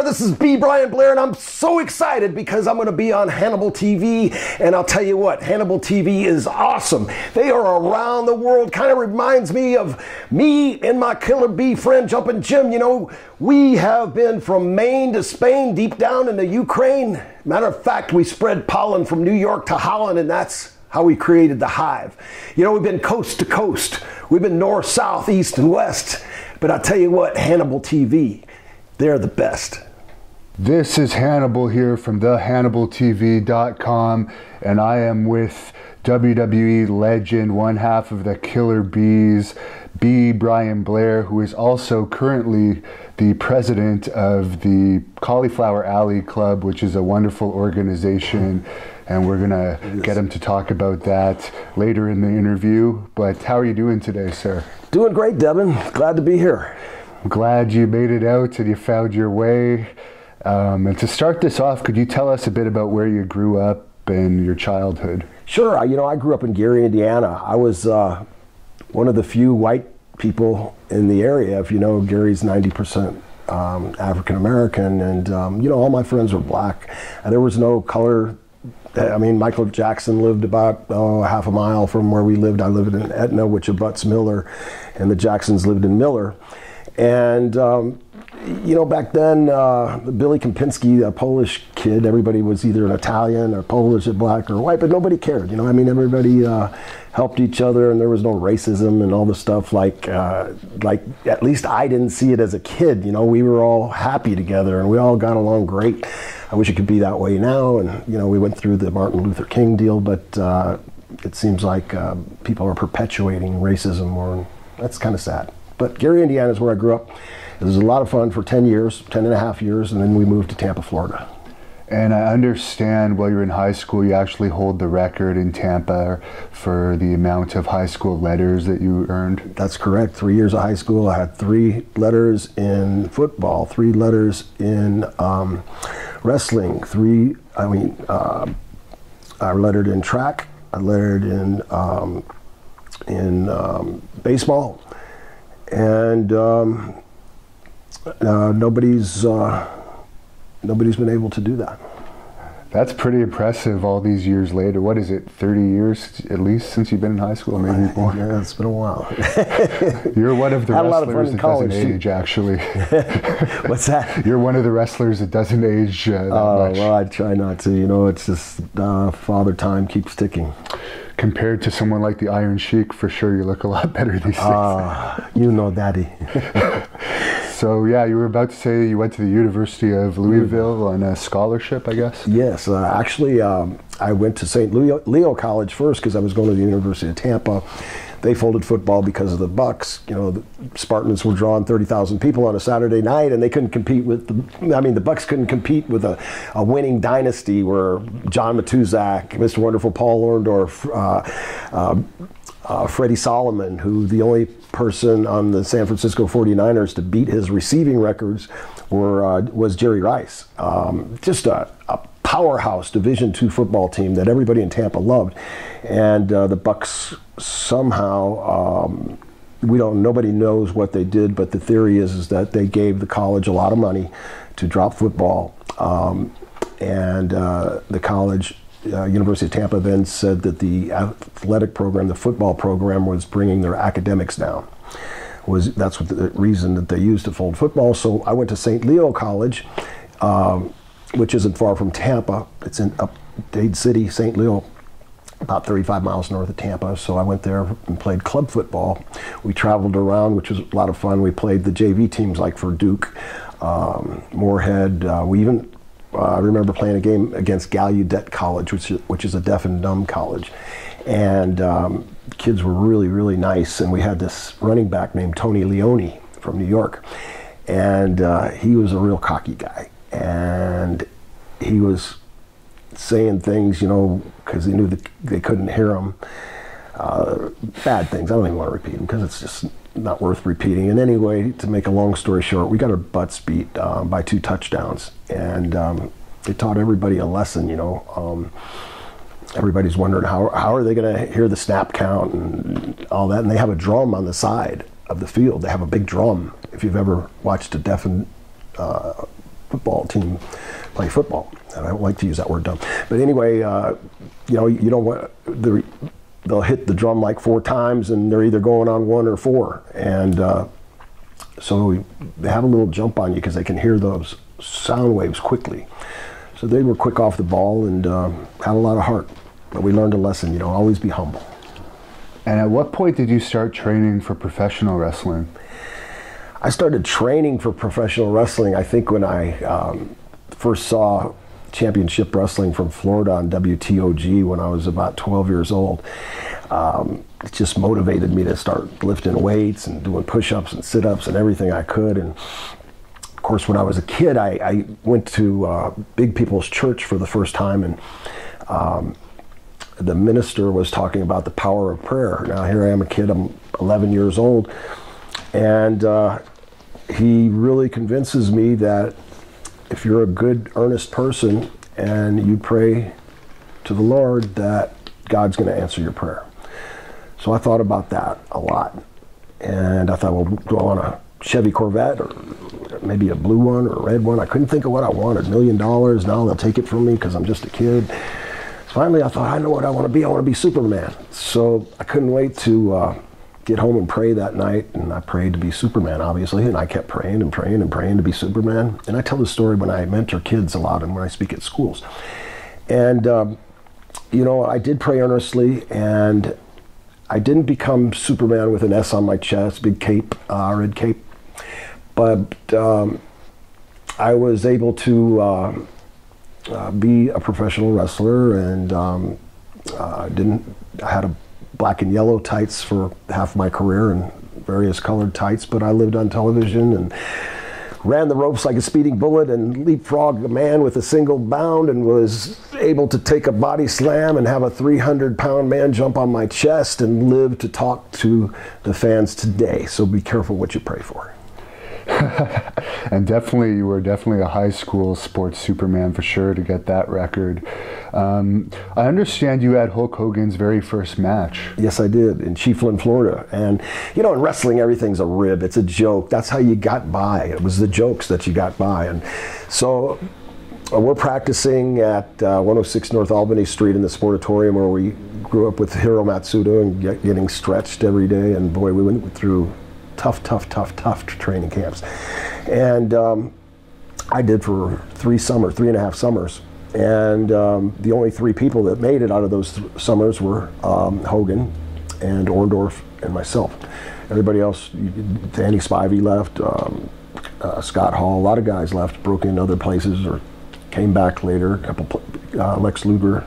This is B. Brian Blair, and I'm so excited because I'm going to be on Hannibal TV. And I'll tell you what, Hannibal TV is awesome. They are around the world. Kind of reminds me of me and my Killer B friend Jumpin' Jim. You know, we have been from Maine to Spain, deep down into Ukraine. Matter of fact, we spread pollen from New York to Holland, and that's how we created the hive. You know, we've been coast to coast. We've been north, south, east, and west. But I'll tell you what, Hannibal TV, they're the best. This is Hannibal here from thehannibaltv.com, and I am with WWE Legend, one half of the Killer Bees, B. Brian Blair, who is also currently the president of the Cauliflower Alley Club, which is a wonderful organization, and we're gonna get him to talk about that later in the interview. But how are you doing today, sir? Doing great, Devin. Glad to be here. I'm glad you made it out and you found your way. And to start this off, could you tell us a bit about where you grew up and your childhood? Sure. You know, I grew up in Gary, Indiana. I was one of the few white people in the area. If you know, Gary's 90% African American, and you know, all my friends were black. There was no color. I mean, Michael Jackson lived about half a mile from where we lived. I lived in Etna, which abuts Miller, and the Jacksons lived in Miller. And you know, back then, Billy Kempinski, a Polish kid, everybody was either an Italian or Polish or black or white, but nobody cared. You know, I mean, everybody helped each other, and there was no racism and all the stuff. Like at least I didn't see it as a kid. You know, we were all happy together, and we all got along great. I wish it could be that way now. And you know, we went through the Martin Luther King deal, but it seems like people are perpetuating racism more. That's kind of sad. But Gary, Indiana is where I grew up. It was a lot of fun for 10 years, 10 and a half years, and then we moved to Tampa, Florida. And I understand while you're in high school, you actually hold the record in Tampa for the amount of high school letters that you earned. That's correct. 3 years of high school, I had 3 letters in football, 3 letters in wrestling, I lettered in track, I lettered in baseball, and nobody's been able to do that. That's pretty impressive all these years later. What is it, 30 years at least since you've been in high school, maybe more? Yeah, it's been a while. You're one of the wrestlers that doesn't age, actually. What's that? You're one of the wrestlers that doesn't age that much. Well, I try not to. You know, it's just Father Time keeps ticking. Compared to someone like the Iron Sheik, for sure you look a lot better these days. You know, Daddy. So yeah, you were about to say you went to the University of Louisville on a scholarship, I guess? Yes, actually I went to St. Leo College first because I was going to the University of Tampa. They folded football because of the Bucks. You know, the Spartans were drawing 30,000 people on a Saturday night, and they couldn't compete with the Bucks couldn't compete with a winning dynasty where John Matuzak, Mr. Wonderful Paul Orndorff, Freddie Solomon, who the only person on the San Francisco 49ers to beat his receiving records was Jerry Rice. Just a powerhouse Division II football team that everybody in Tampa loved. And the Bucks somehow, nobody knows what they did, but the theory is that they gave the college a lot of money to drop football. And the college, University of Tampa, then said that the athletic program, the football program, was bringing their academics down. That's what the reason that they used to fold football. So I went to St. Leo College, which isn't far from Tampa. It's in Dade City, St. Leo, about 35 miles north of Tampa. So I went there and played club football. We traveled around, which was a lot of fun. We played the JV teams like for Duke, Moorhead. I remember playing a game against Gallaudet College, which is a deaf and dumb college. And kids were really, really nice. And we had this running back named Tony Leone from New York. And he was a real cocky guy. And he was saying things, you know, because he knew that they couldn't hear him. Bad things. I don't even want to repeat them because it's just not worth repeating. And anyway, to make a long story short, we got our butts beat by 2 touchdowns. And it taught everybody a lesson, you know. Everybody's wondering how are they going to hear the snap count and all that. And they have a drum on the side of the field. They have a big drum. If you've ever watched a deaf and football team play football. And I don't like to use that word dumb. But anyway, you know, you don't want, they'll hit the drum like 4 times and they're either going on 1 or 4. And so they have a little jump on you because they can hear those sound waves quickly. So they were quick off the ball and had a lot of heart. But we learned a lesson, you know, always be humble. And at what point did you start training for professional wrestling? I started training for professional wrestling, I think, when I first saw championship wrestling from Florida on WTOG when I was about 12 years old. It just motivated me to start lifting weights and doing push-ups and sit-ups and everything I could. And of course, when I was a kid, I went to Big People's Church for the first time, and the minister was talking about the power of prayer. Now here I am, a kid, I'm 11 years old, and he really convinces me that if you're a good, earnest person and you pray to the Lord, that God's going to answer your prayer. So I thought about that a lot. And I thought, well, do I want a Chevy Corvette or maybe a blue one or a red one? I couldn't think of what I wanted. $1 million, now they'll take it from me because I'm just a kid. So finally I thought, I know what I want to be. I want to be Superman. So I couldn't wait to get home and pray that night, and I prayed to be Superman, obviously, and I kept praying and praying and praying to be Superman. And I tell this story when I mentor kids a lot and when I speak at schools. And, you know, I did pray earnestly, and I didn't become Superman with an S on my chest, big cape, red cape, but I was able to be a professional wrestler, and I had a black and yellow tights for half my career and various colored tights, but I lived on television and ran the ropes like a speeding bullet and leapfrogged a man with a single bound and was able to take a body slam and have a 300-pound man jump on my chest and live to talk to the fans today. So be careful what you pray for. And definitely, you were definitely a high school sports Superman for sure to get that record. I understand you had Hulk Hogan's very first match. Yes, I did, in Chiefland, Florida. And, you know, in wrestling, everything's a rib. It's a joke. That's how you got by. It was the jokes that you got by. And so we're practicing at 106 North Albany Street in the Sportatorium, where we grew up with Hiro Matsuda and getting stretched every day. And, boy, we went through tough training camps. And I did for 3.5 summers. And the only 3 people that made it out of those summers were Hogan and Orndorff and myself. Everybody else, Danny Spivey left, Scott Hall, a lot of guys left, broke into other places or came back later. A couple, Lex Luger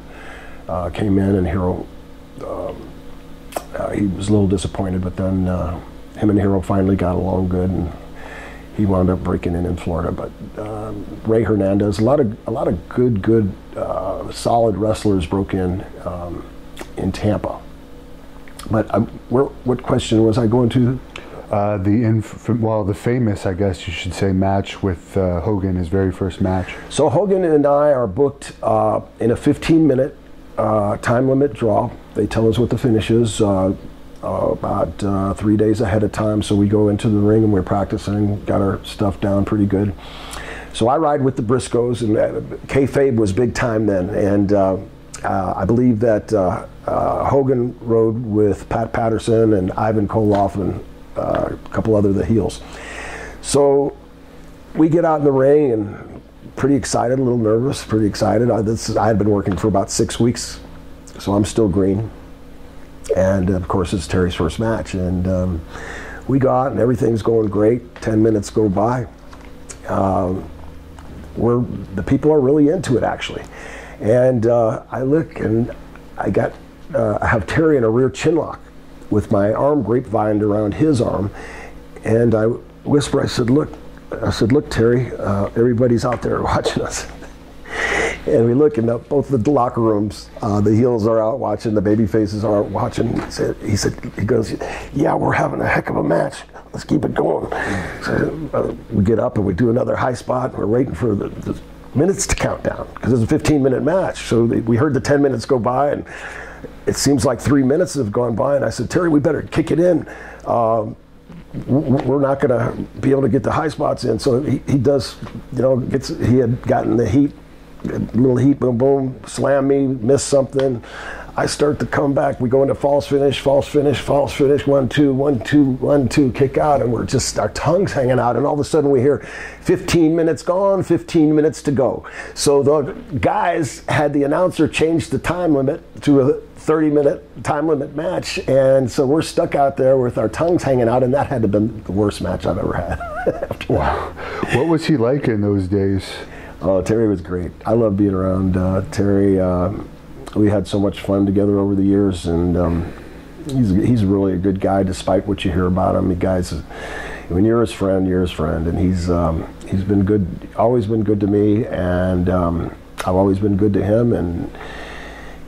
came in, and Hiro, he was a little disappointed, but then him and Hiro finally got along good, and he wound up breaking in Florida. But Ray Hernandez, a lot of good, solid wrestlers broke in Tampa. But what question was I going to? The famous, I guess you should say, match with Hogan, his very first match. So Hogan and I are booked in a 15-minute time limit draw. They tell us what the finish is about 3 days ahead of time. So we go into the ring and we're practicing, got our stuff down pretty good. So I ride with the Briscoes, and kayfabe was big time then. And I believe that Hogan rode with Pat Patterson and Ivan Koloff and a couple other of the heels. So we get out in the ring and pretty excited, a little nervous, pretty excited. I had been working for about 6 weeks, so I'm still green. And of course it's Terry's first match, and we go out and everything's going great. 10 minutes go by. The people are really into it, actually. And I look and I have Terry in a rear chin lock with my arm grapevined around his arm, and I whisper, I said, look, Terry, everybody's out there watching us. And we look in both the locker rooms, the heels are out watching, the baby faces are out watching. He goes, yeah, we're having a heck of a match. Let's keep it going. So we get up and we do another high spot. We're waiting for the minutes to count down because it's a 15-minute match. So we heard the 10 minutes go by, and it seems like 3 minutes have gone by. And I said, Terry, we better kick it in. we're not going to be able to get the high spots in. So he does, you know, he had gotten the heat, little heat, boom, boom, slam me, miss something. I start to come back. We go into false finish, 1, 2, 1, 2, 1, 2, kick out, and we're just, our tongue's hanging out, and all of a sudden we hear 15 minutes gone, 15 minutes to go. So the guys had the announcer change the time limit to a 30-minute time limit match, and so we're stuck out there with our tongues hanging out, and that had to have been the worst match I've ever had. Wow. What was he like in those days? Oh, Terry was great. I love being around Terry. We had so much fun together over the years, and he's really a good guy, despite what you hear about him. The guy's, when you're his friend, and he's been good, always been good to me, and I've always been good to him, and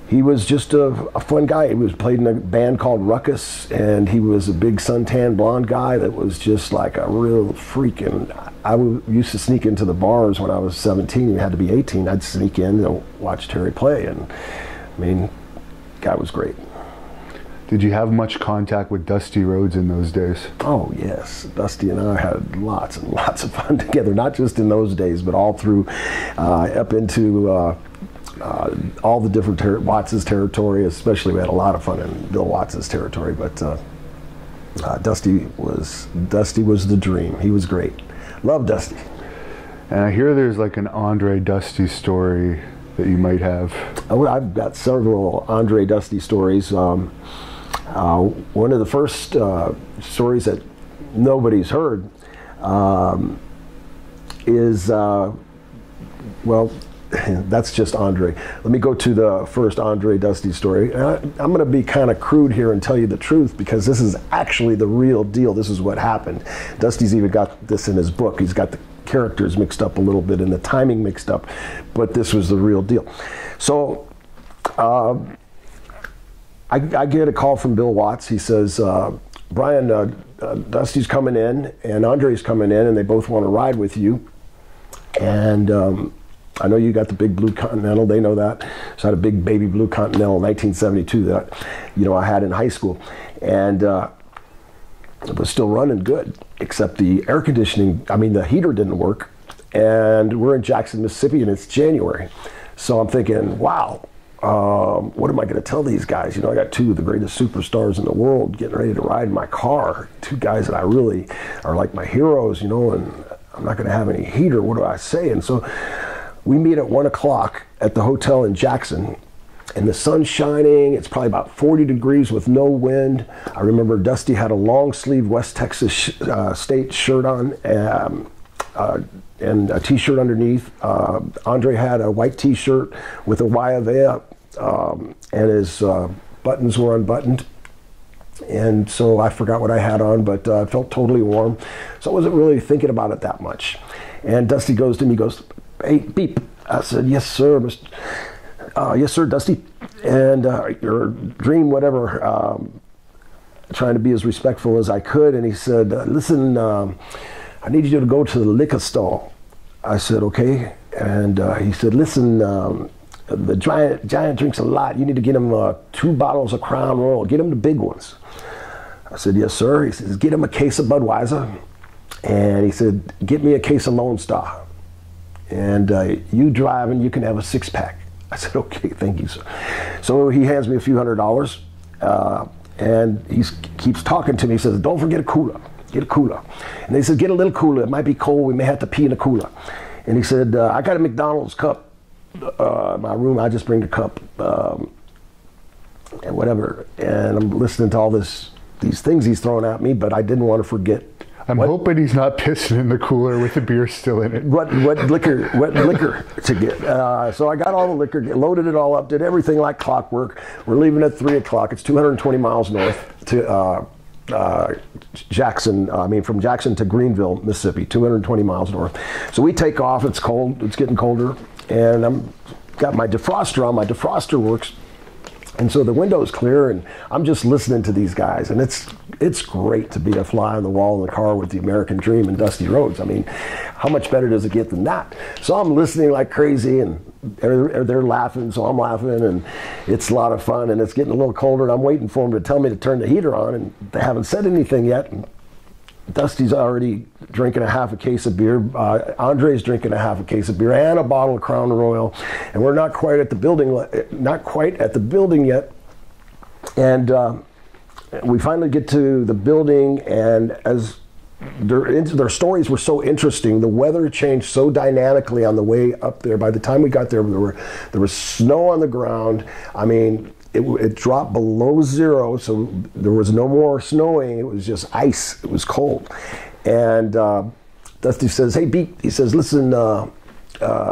he was just a fun guy. He was played in a band called Ruckus, and he was a big suntan blonde guy that was just like a real freak. And I used to sneak into the bars when I was 17. You had to be 18. I'd sneak in and watch Terry play, and I mean, guy was great. Did you have much contact with Dusty Rhodes in those days? Oh yes, Dusty and I had lots and lots of fun together. Not just in those days, but all through, up into all the different Watts' territory. Especially, we had a lot of fun in Bill Watts' territory. But Dusty was the dream. He was great. Love Dusty. And I hear there's like an Andre Dusty story that you might have. Oh, I've got several Andre Dusty stories. One of the first stories that nobody's heard is, well, that's just Andre. Let me go to the first Andre Dusty story. I'm going to be kind of crude here and tell you the truth, because this is actually the real deal. This is what happened. Dusty's even got this in his book. He's got the characters mixed up a little bit and the timing mixed up, but this was the real deal. So I get a call from Bill Watts. He says, Brian, Dusty's coming in and Andre's coming in, and they both want to ride with you. And I know you got the big blue Continental. They know that. So I had a big baby blue Continental in 1972 that, you know, I had in high school, and it was still running good, except the air conditioning, I mean, the heater didn't work. And we're in Jackson, Mississippi, and it's January. So I'm thinking, wow, what am I going to tell these guys? You know, I got two of the greatest superstars in the world getting ready to ride in my car. Two guys that I really are like my heroes, you know, and I'm not going to have any heater. What do I say? And so we meet at 1 o'clock at the hotel in Jackson, and the sun's shining. It's probably about 40 degrees with no wind. I remember Dusty had a long sleeve West Texas State shirt on, and a t-shirt underneath. Andre had a white t-shirt with a Y of A, and his buttons were unbuttoned. And so I forgot what I had on, but I felt totally warm. So I wasn't really thinking about it that much. And Dusty goes to me, goes, "Hey, beep." I said, "Yes, sir, Mr. Yes, sir, Dusty." And your dream, whatever, trying to be as respectful as I could. And he said, "Listen, I need you to go to the liquor store." I said, "Okay." And he said, "Listen, the giant drinks a lot. You need to get him 2 bottles of Crown Royal. Get him the big ones." I said, "Yes, sir." He says, "Get him a case of Budweiser." And he said, "Get me a case of Lone Star. And you drive and you can have a 6-pack. I said, "Okay, thank you, sir." So he hands me a few $100s, and he keeps talking to me. He says, "Don't forget a cooler. Get a cooler." And they said, "Get a little cooler. It might be cold. We may have to pee in the cooler." And he said, "I got a McDonald's cup in my room. I just bring the cup and whatever." And I'm listening to all these things he's throwing at me, but I didn't want to forget. I'm hoping he's not pissing in the cooler with the beer still in it. What liquor to get. So I got all the liquor, loaded it all up, did everything like clockwork. We're leaving at 3 o'clock. It's 220 miles north to Jackson, from Jackson to Greenville, Mississippi, 220 miles north. So we take off. It's cold. It's getting colder. And I'm got my defroster on. My defroster works. And so the window's clear, and I'm just listening to these guys, and it's great to be a fly on the wall in the car with the American Dream and Dusty Rhodes. I mean, how much better does it get than that? So I'm listening like crazy, and they're laughing, so I'm laughing, and it's a lot of fun, and it's getting a little colder, and I'm waiting for them to tell me to turn the heater on, and they haven't said anything yet. And Dusty's already drinking a half a case of beer. Andre's drinking a half a case of beer and a bottle of Crown Royal, and we're not quite at the building yet. And we finally get to the building, and as their stories were so interesting, the weather changed so dynamically on the way up there. By the time we got there, there was snow on the ground. I mean, it dropped below zero, so there was no more snowing. It was just ice. It was cold. And Dusty says, "Hey, Beat," he says, "listen,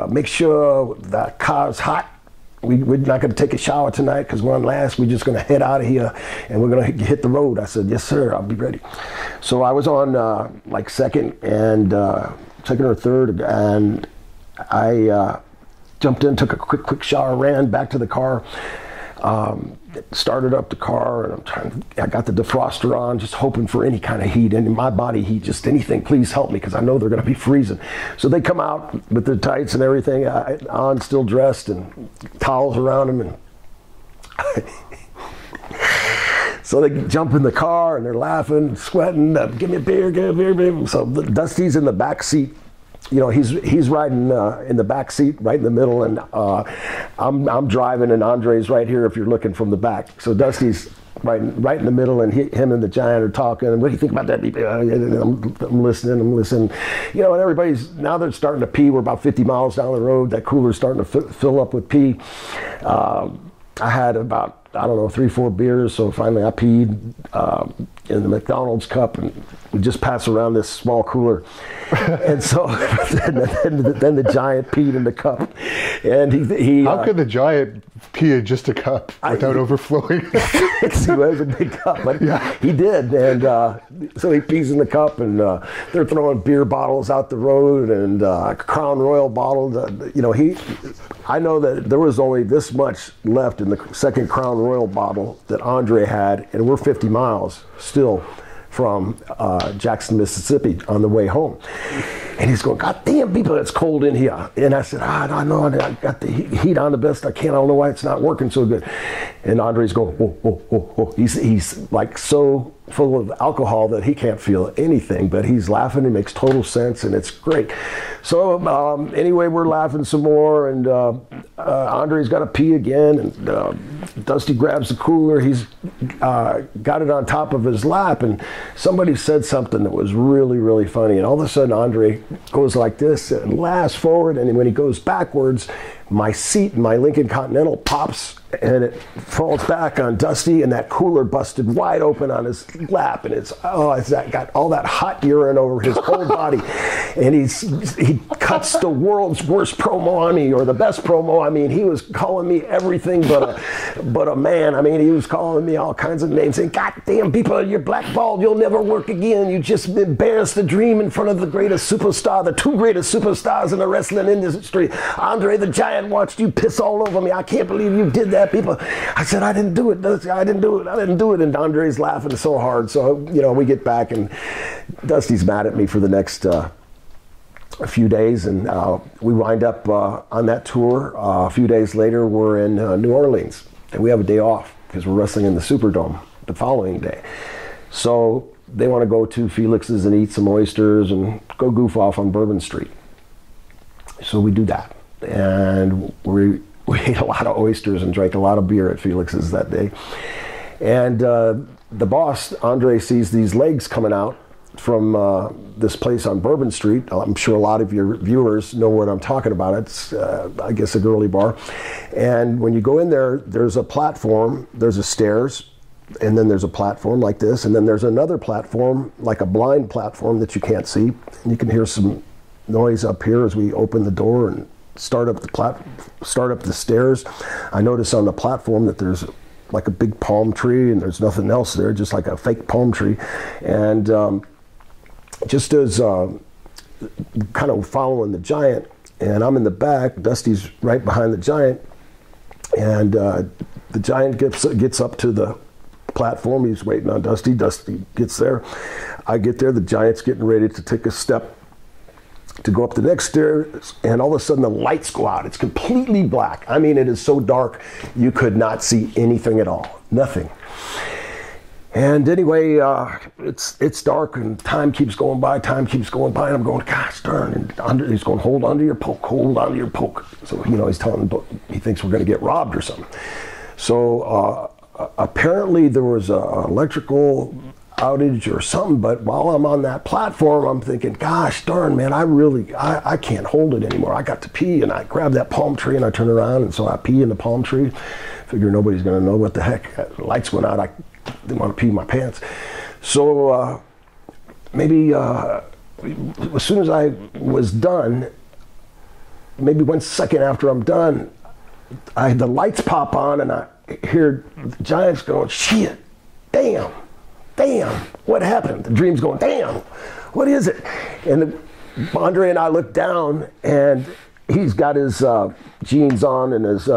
make sure that car's hot. We're not going to take a shower tonight because we're on last. We're just going to head out of here and we're going to hit the road." I said, "Yes, sir, I'll be ready." So I was on like second or third, and I jumped in, took a quick shower, ran back to the car, started up the car, and I got the defroster on, just hoping for any kind of heat, and in my body heat, just anything, please help me, because I know they're going to be freezing. So they come out with their tights and everything on, still dressed, and towels around them, and so they jump in the car and they're laughing, sweating, "Give me a beer, give me a beer." So Dusty's in the back seat. You know, he's riding in the back seat, right in the middle, and I'm driving, and Andre's right here if you're looking from the back. So Dusty's right in the middle, and him and the Giant are talking. And what do you think about that? I'm listening. You know, and everybody's, now they're starting to pee. We're about 50 miles down the road. That cooler's starting to fill up with pee. I had about, I don't know, 3-4 beers, so finally I peed in the McDonald's cup, and we just pass around this small cooler. And so then the Giant peed in the cup. And he how could the Giant pee in just a cup without overflowing? It was a big cup, but yeah, he did. And so he pees in the cup, and they're throwing beer bottles out the road, and Crown Royal bottles. You know, I know that there was only this much left in the second Crown Royal bottle that Andre had, and we're 50 miles still from Jackson, Mississippi on the way home. And he's going, "God damn, people, it's cold in here." And I said, "I know, I got the heat on the best I can. I don't know why it's not working so good." And Andre's going, "Oh." He's like so full of alcohol that he can't feel anything, but he's laughing. It makes total sense, and it's great. So anyway, we're laughing some more, and Andre's got to pee again, and Dusty grabs the cooler. He's got it on top of his lap, and somebody said something that was really, really funny. And all of a sudden, Andre goes like this and laughs forward, and when he goes backwards, my seat in my Lincoln Continental pops, and it falls back on Dusty, and that cooler busted wide open on his lap, and it's got all that hot urine over his whole body. And he cuts the world's worst promo on me, or the best promo. I mean, he was calling me everything but a man. I mean, he was calling me all kinds of names, saying, "God damn, people, you're blackballed. You'll never work again. You just embarrassed the dream in front of the greatest superstar, the two greatest superstars in the wrestling industry. Andre the Giant watched you piss all over me. I can't believe you did that, people." I said, "I didn't do it. I didn't do it." And Andre's laughing so hard. So, you know, we get back, and Dusty's mad at me for the next a few days, and we wind up on that tour. A few days later, we're in New Orleans, and we have a day off because we're wrestling in the Superdome the following day. So they want to go to Felix's and eat some oysters and go goof off on Bourbon Street. So we do that, and we ate a lot of oysters and drank a lot of beer at Felix's that day. And the boss, Andre, sees these legs coming out from this place on Bourbon Street. I'm sure a lot of your viewers know what I'm talking about. It's, I guess, a girly bar. And when you go in there, there's a platform, there's a stairs, and then there's a platform like this, and then there's another platform, like a blind platform that you can't see. And you can hear some noise up here as we open the door and start up the stairs. I notice on the platform that there's like a big palm tree, and there's nothing else there, just like a fake palm tree. And just as kind of following the Giant, and I'm in the back, Dusty's right behind the Giant, and the Giant gets up to the platform. He's waiting on Dusty. Dusty gets there. I get there. The Giant's getting ready to take a step to go up the next stairs, and all of a sudden the lights go out. It's completely black. I mean, it is so dark you could not see anything at all. Nothing. And anyway, it's dark and time keeps going by, and I'm going, gosh darn, and he's going, hold on to your poke. So, he's telling him, he thinks we're going to get robbed or something. So apparently there was an electrical outage or something, but while I'm on that platform, I'm thinking, gosh darn, man, I can't hold it anymore. I got to pee, and I grab that palm tree and I turn around, and so I pee in the palm tree. Figure nobody's going to know what the heck. The lights went out. I didn't want to pee in my pants. So maybe as soon as I was done, maybe 1 second after I'm done, the lights pop on, and I hear the Giants going, shit, damn, what happened? The Dream's going, damn, what is it? And Andre and I looked down, and he's got his jeans on and his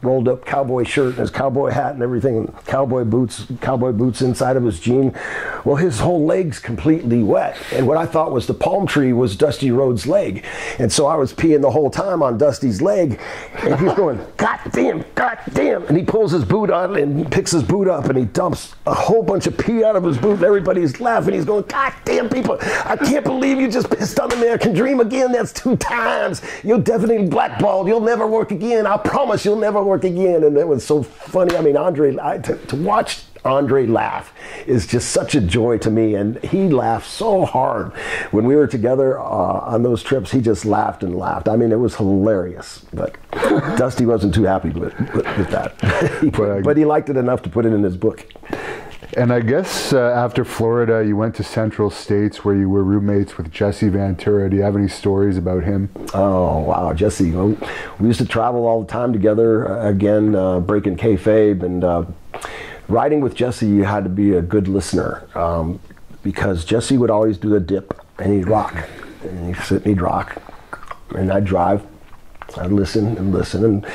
rolled up cowboy shirt and his cowboy hat and everything, and cowboy boots inside of his jean. Well, his whole leg's completely wet, and what I thought was the palm tree was Dusty Rhodes' leg. And so I was peeing the whole time on Dusty's leg, and he's going, God damn, and he pulls his boot on and picks his boot up, and he dumps a whole bunch of pee out of his boot, and everybody's laughing. He's going, God damn, people, I can't believe you just pissed on the American Dream again. That's 2 times. You're definitely blackballed. You'll never work again. I promise you'll never work again. And it was so funny. I mean, to watch Andre laugh is just such a joy to me. And he laughed so hard when we were together on those trips. He just laughed and laughed. I mean, it was hilarious. But Dusty wasn't too happy with that. But he liked it enough to put it in his book. And I guess after Florida, you went to Central States where you were roommates with Jesse Ventura. Do you have any stories about him? Oh, wow, Jesse. Well, we used to travel all the time together, again, breaking kayfabe. And riding with Jesse, you had to be a good listener because Jesse would always do the dip, and he'd rock. And he'd sit and he'd rock. And I'd drive. I'd listen, and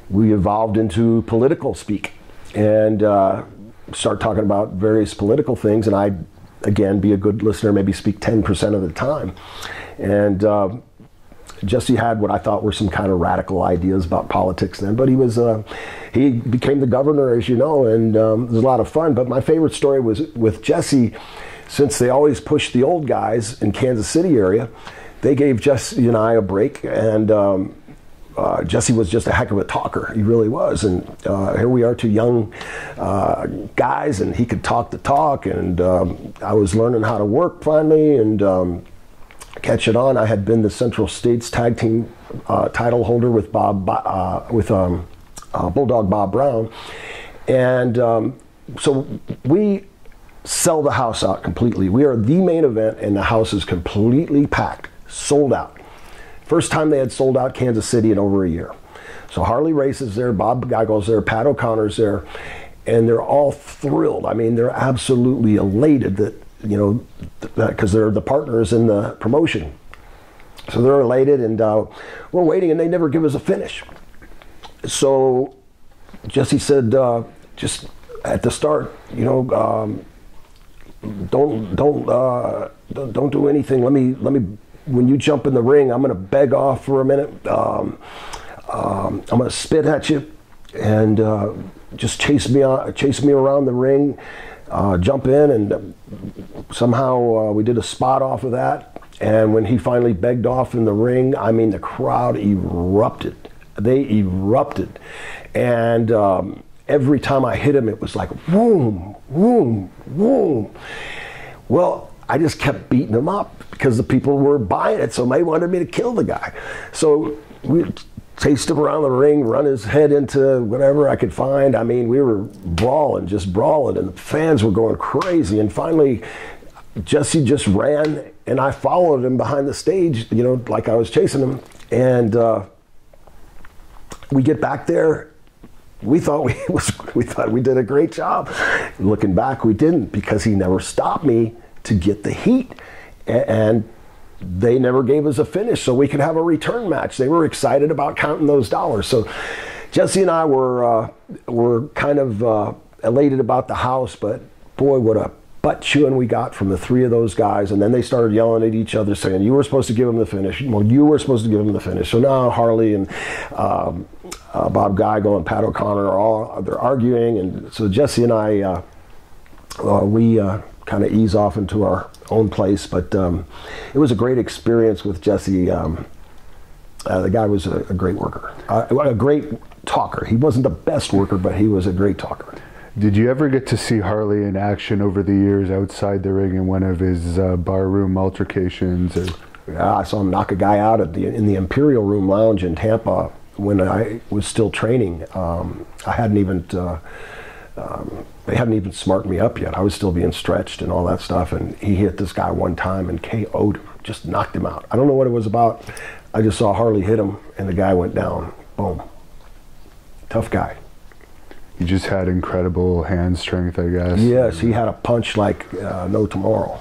we evolved into political speak. And start talking about various political things, and I'd, again, be a good listener, maybe speak 10% of the time. And Jesse had what I thought were some kind of radical ideas about politics then, but he became the governor, as you know, and it was a lot of fun. But my favorite story was with Jesse, since they always pushed the old guys in Kansas City area, they gave Jesse and I a break, and Jesse was just a heck of a talker. He really was. And here we are, 2 young guys, and he could talk the talk. And I was learning how to work finally and catch it on. I had been the Central States Tag Team title holder with Bulldog Bob Brown. And so we sell the house out completely. We are the main event, and the house is completely packed, sold out. First time they had sold out Kansas City in over a year. So Harley Race's there, Bob Geigel's there, Pat O'Connor's there, and they're all thrilled. I mean, they're absolutely elated that, because they're the partners in the promotion. So they're elated, and we're waiting, and they never give us a finish. So Jesse said, just at the start, don't do anything. Let me. When you jump in the ring, I'm going to beg off for a minute. I'm going to spit at you, and just chase me around the ring. Jump in, and somehow we did a spot off of that. And when he finally begged off in the ring, I mean, the crowd erupted. They erupted, and every time I hit him, it was like boom, boom, boom. Well, I just kept beating him up because the people were buying it, so they wanted me to kill the guy. So we chased him around the ring, run his head into whatever I could find. I mean, we were brawling, and the fans were going crazy. And finally, Jesse just ran, and I followed him behind the stage, like I was chasing him. And we get back there. We thought we did a great job. Looking back, we didn't, because he never stopped me to get the heat, and they never gave us a finish so we could have a return match. They were excited about counting those dollars. So Jesse and I were kind of elated about the house, but boy, what a butt chewing we got from the 3 of those guys. And then they started yelling at each other, saying, you were supposed to give him the finish. Well, you were supposed to give him the finish. So now Harley and Bob Geigel and Pat O'Connor they're arguing. And so Jesse and I we kind of ease off into our own place. But it was a great experience with Jesse. The guy was a great worker, a great talker. He wasn't the best worker, but he was a great talker. Did you ever get to see Harley in action over the years outside the ring in one of his barroom altercations? Or? Yeah, I saw him knock a guy out in the Imperial Room Lounge in Tampa when I was still training. I hadn't even they hadn't even smartened me up yet. I was still being stretched and all that stuff, and he hit this guy one time and KO'd him, just knocked him out. I don't know what it was about. I just saw Harley hit him, and the guy went down. Boom. Tough guy. He just had incredible hand strength, I guess. Yes, he had a punch like no tomorrow.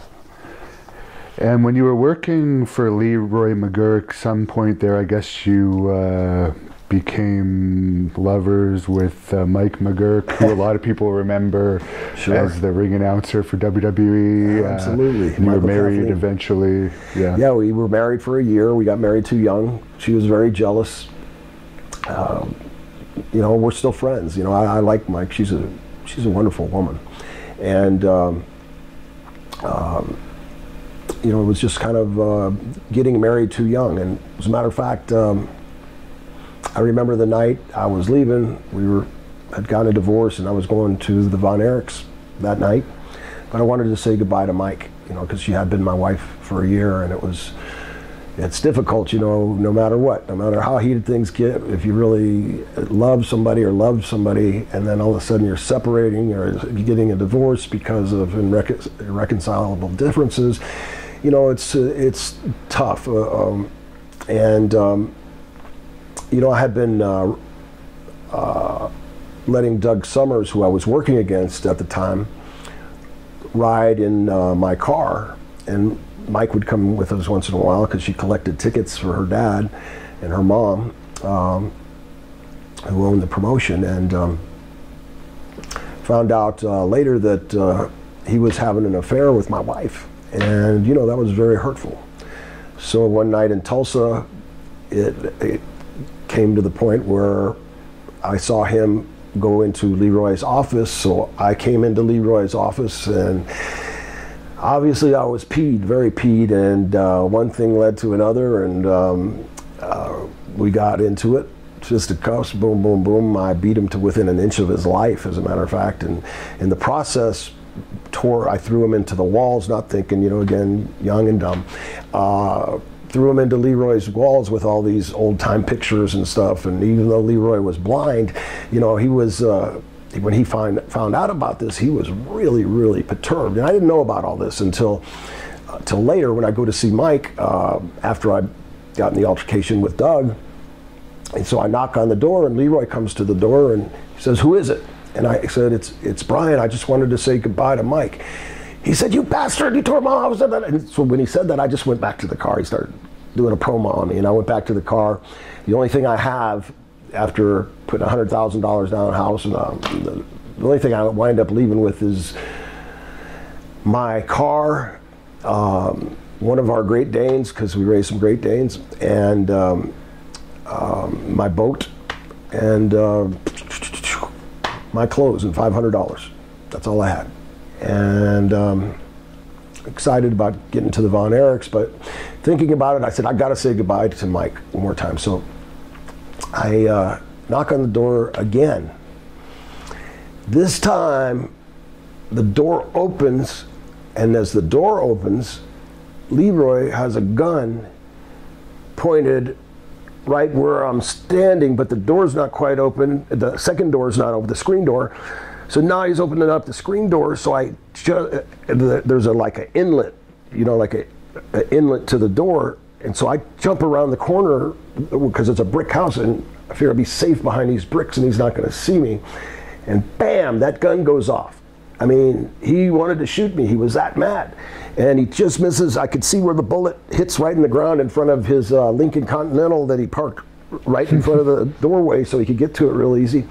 And when you were working for Leroy McGurk, some point there, I guess you became lovers with Mike McGurk, who a lot of people remember as the ring announcer for WWE. Absolutely. And you were married eventually. Yeah. Yeah, we were married for a year. We got married too young. She was very jealous. You know, we're still friends. You know, I like Mike. She's a wonderful woman, and you know, it was just kind of getting married too young. And as a matter of fact, I remember the night I was leaving. We had gotten a divorce, and I was going to the Von Erichs that night. But I wanted to say goodbye to Mike, you know, because she had been my wife for a year, and it's difficult, you know, no matter what, no matter how heated things get. If you really love somebody or love somebody, and then all of a sudden you're separating or you're getting a divorce because of irreconcilable differences, you know, it's tough. You know, I had been letting Doug Summers, who I was working against at the time, ride in my car, and Mike would come with us once in a while because she collected tickets for her dad and her mom, who owned the promotion, and found out later that he was having an affair with my wife, and you know, that was very hurtful. So one night in Tulsa, it came to the point where I saw him go into Leroy's office, so I came into Leroy's office, and obviously I was peed, very peed, and one thing led to another, and we got into it, fisticuffs, boom, boom, boom. I beat him to within an inch of his life, as a matter of fact, and in the process, I threw him into the walls, not thinking, you know, again, young and dumb. Threw him into Leroy's walls with all these old-time pictures and stuff, and even though Leroy was blind, you know, he was, when he found out about this, he was really, really perturbed. And I didn't know about all this until later when I go to see Mike, after I got in the altercation with Doug. And so I knock on the door, and Leroy comes to the door, and he says, "Who is it?" And I said, it's Brian. I just wanted to say goodbye to Mike." He said, "You bastard, you tore my house." And so when he said that, I just went back to the car. He started doing a promo on me, and I went back to the car. The only thing I have after putting $100,000 down a house, and the only thing I wind up leaving with is my car, one of our Great Danes, because we raised some Great Danes, and my boat, and my clothes, and $500. That's all I had. And excited about getting to the Von Erichs, but thinking about it, I said, I got to say goodbye to Mike one more time. So I knock on the door again. This time, the door opens, and as the door opens, Leroy has a gun pointed right where I'm standing, but the door's not quite open. The second door's not open, the screen door. So now he's opening up the screen door, so there's like an inlet, you know, like an inlet to the door, and so I jump around the corner because it's a brick house, and I figure I'd be safe behind these bricks and he's not going to see me, and bam, that gun goes off. I mean, he wanted to shoot me. He was that mad, and he just misses. I could see where the bullet hits right in the ground in front of his Lincoln Continental that he parked right in front of the doorway so he could get to it real easy.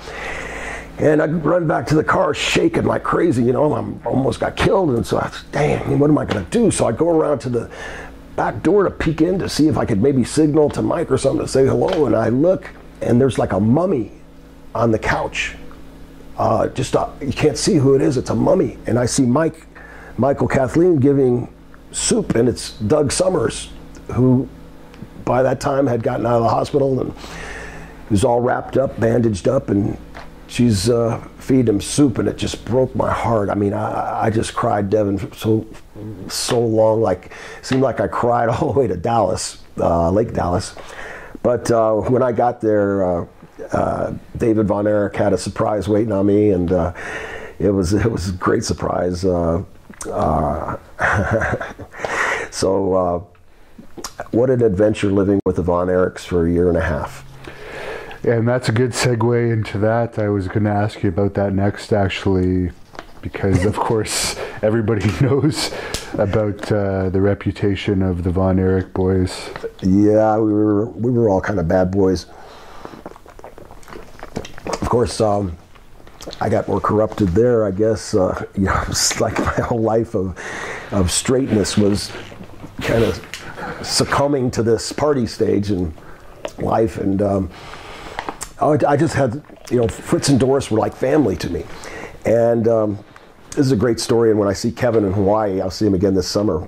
And I run back to the car shaking like crazy, you know, I almost got killed. And so I said, dang, what am I going to do? So I go around to the back door to peek in to see if I could maybe signal to Mike or something to say hello. And I look, and there's like a mummy on the couch. you can't see who it is. It's a mummy. And I see Michael Kathleen giving soup, and it's Doug Summers, who by that time had gotten out of the hospital and was all wrapped up, bandaged up, and she's feeding him soup, and it just broke my heart. I mean, I just cried, Devin, for so long. Like, it seemed like I cried all the way to Dallas, Lake Dallas. But when I got there, David Von Erich had a surprise waiting on me, and it was a great surprise. So what an adventure living with the Von Erichs for a year and a half. And that's a good segue into that. I was going to ask you about that next, actually, because of course everybody knows about the reputation of the Von Erich boys. Yeah, we were all kind of bad boys. Of course, I got more corrupted there, I guess. It's like my whole life of straightness was kind of succumbing to this party stage in life, and I just had, Fritz and Doris were like family to me. And this is a great story, and when I see Kevin in Hawaii, I'll see him again this summer.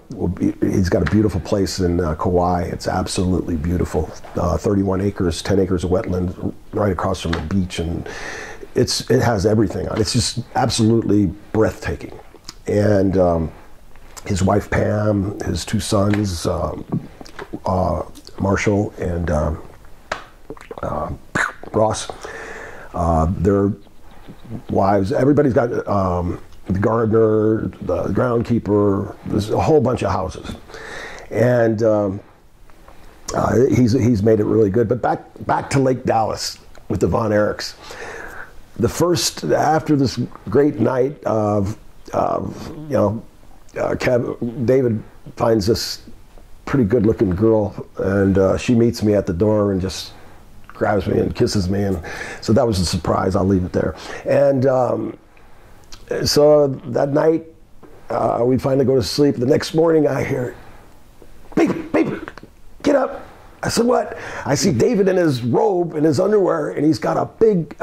He's got a beautiful place in Kauai. It's absolutely beautiful. 31 acres, 10 acres of wetland right across from the beach, and it has everything on it. It's just absolutely breathtaking. And his wife Pam, his two sons, Marshall and Ross, their wives, everybody's got the gardener, the groundkeeper. There's a whole bunch of houses, and he's made it really good. But back to Lake Dallas with the Von Erichs. After this great night of David finds this pretty good-looking girl, and she meets me at the door and just grabs me and kisses me, and so that was a surprise. I'll leave it there. And so that night, we finally go to sleep. The next morning, I hear, baby, get up. I said, what? I see David in his robe, in his underwear, and he's got a big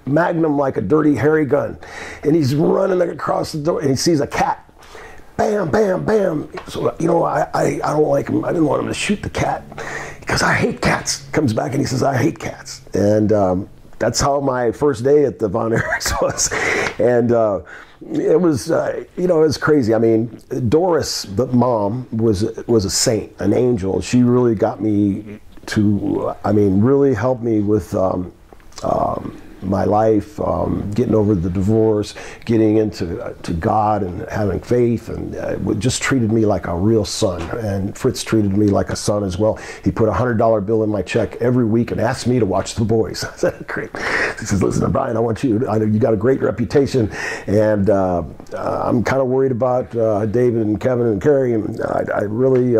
Magnum, like a dirty, hairy gun, and he's running across the door, and he sees a cat. Bam, bam, bam. So, I don't like him. I didn't want him to shoot the cat because I hate cats. Comes back and he says, I hate cats. And that's how my first day at the Von Erichs was. And it was, it was crazy. I mean, Doris, the mom, was a saint, an angel. She really got me to, really helped me with my life, getting over the divorce, getting into God and having faith, and just treated me like a real son. And Fritz treated me like a son as well. He put a $100 bill in my check every week and asked me to watch the boys. I said, great. He says, listen, Brian, I know you got a great reputation, and I'm kind of worried about David and Kevin and Carrie, and I really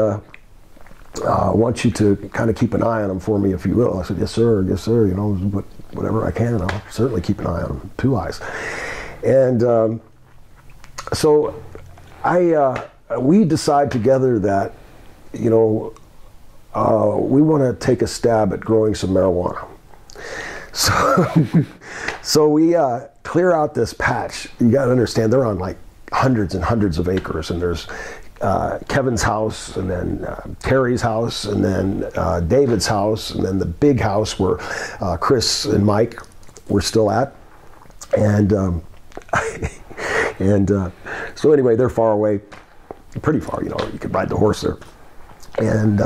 want you to kind of keep an eye on them for me, if you will. I said, yes, sir, but whatever I can, I'll certainly keep an eye on them, 2 eyes. And so we decide together that, we want to take a stab at growing some marijuana. So we clear out this patch. You got to understand, they're on like hundreds and hundreds of acres, and there's Kevin's house, and then Terry's house, and then David's house, and then the big house where Chris and Mike were still at. And so anyway, they're far away, pretty far, you could ride the horse there. And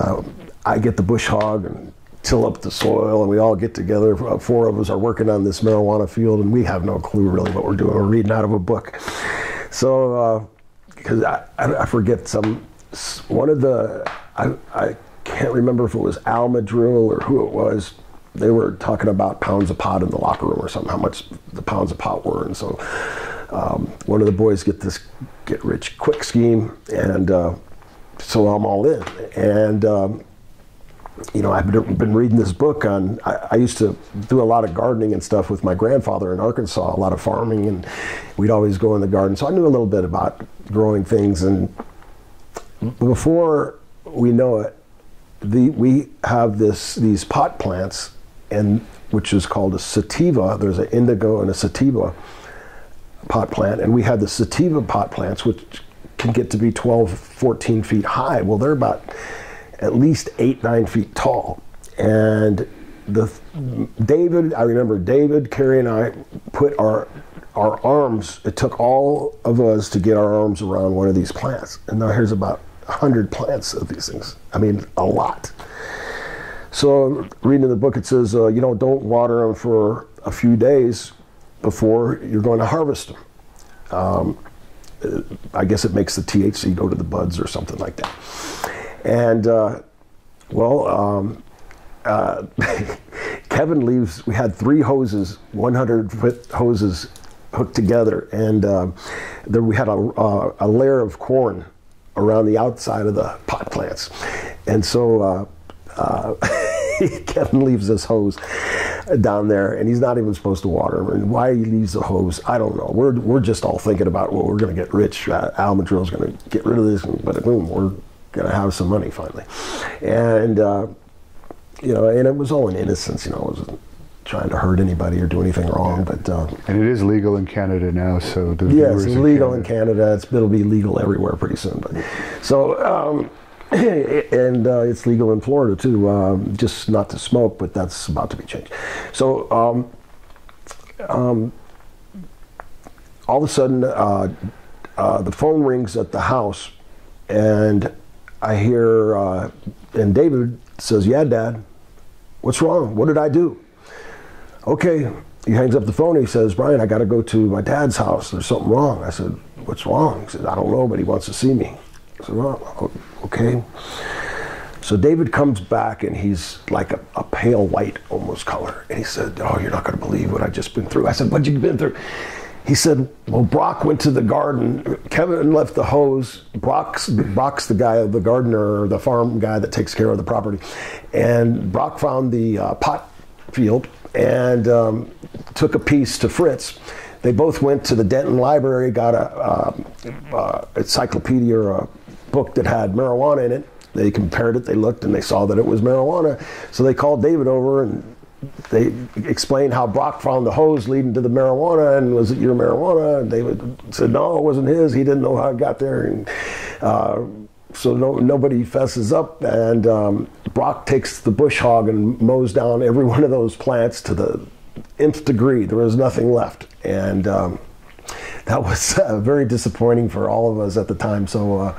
I get the bush hog and till up the soil, and we all get together. 4 of us are working on this marijuana field, and we have no clue really what we're doing. We're reading out of a book. So, because I forget one of the, I can't remember if it was Al Madrill or who it was. They were talking about pounds of pot in the locker room or something, how much the pounds of pot were. And so one of the boys get this get rich quick scheme, and so I'm all in. And I've been reading this book on, I used to do a lot of gardening and stuff with my grandfather in Arkansas, a lot of farming, and we'd always go in the garden. So I knew a little bit about growing things, and before we know it, we have these pot plants, and which is called a sativa. There's an indigo and a sativa pot plant, and we had the sativa pot plants, which can get to be 12, 14 feet high. Well, they're about at least 8, 9 feet tall. And I remember David, Carrie, and I put our arms, it took all of us to get our arms around one of these plants. And now here's about 100 plants of these things. I mean, a lot. So reading in the book, it says, don't water them for a few days before you're going to harvest them. I guess it makes the THC go to the buds or something like that. And, Kevin leaves, we had 3 hoses, 100-foot hoses hooked together, and there we had a layer of corn around the outside of the pot plants. And so Kevin leaves this hose down there, and he's not even supposed to water them. And why he leaves the hose, I don't know. We're just all thinking about, well, we're going to get rich. Al Madril's going to get rid of this, but boom, we're going to have some money finally. And and it was all in innocence. I wasn't trying to hurt anybody or do anything wrong. But and it is legal in Canada now, so yes, it's legal in Canada. It'll be legal everywhere pretty soon. But so. And it's legal in Florida too, just not to smoke, but that's about to be changed. So all of a sudden, the phone rings at the house, and I hear, and David says, "Yeah, Dad, what's wrong? What did I do?" Okay, he hangs up the phone. And he says, "Brian, I got to go to my dad's house. There's something wrong." I said, "What's wrong?" He said, "I don't know, but he wants to see me." I said, "Well, okay." So David comes back, and he's like a pale white almost color. And he said, "Oh, you're not going to believe what I've just been through." I said, "What you been through?" He said, "Well, Brock went to the garden. Kevin left the hose. Brock's the guy, the gardener, or the farm guy that takes care of the property. And Brock found the pot field and took a piece to Fritz. They both went to the Denton Library, got a encyclopedia or a book that had marijuana in it. They compared it, they looked, and they saw that it was marijuana. So they called David over, and they explained how Brock found the hose leading to the marijuana, and was it your marijuana?" And David said, "No, it wasn't his. He didn't know how it got there." And so nobody fesses up, and Brock takes the bush hog and mows down every one of those plants to the nth degree. There was nothing left, and that was very disappointing for all of us at the time. So,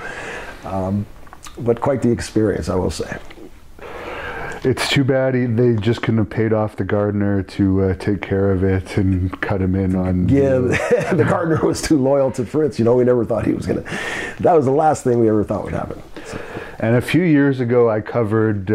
but quite the experience, I will say. It's too bad they just couldn't have paid off the gardener to take care of it and cut him in on. Yeah, the gardener was too loyal to Fritz. We never thought he was going to. That was the last thing we ever thought would happen. So. And a few years ago, I covered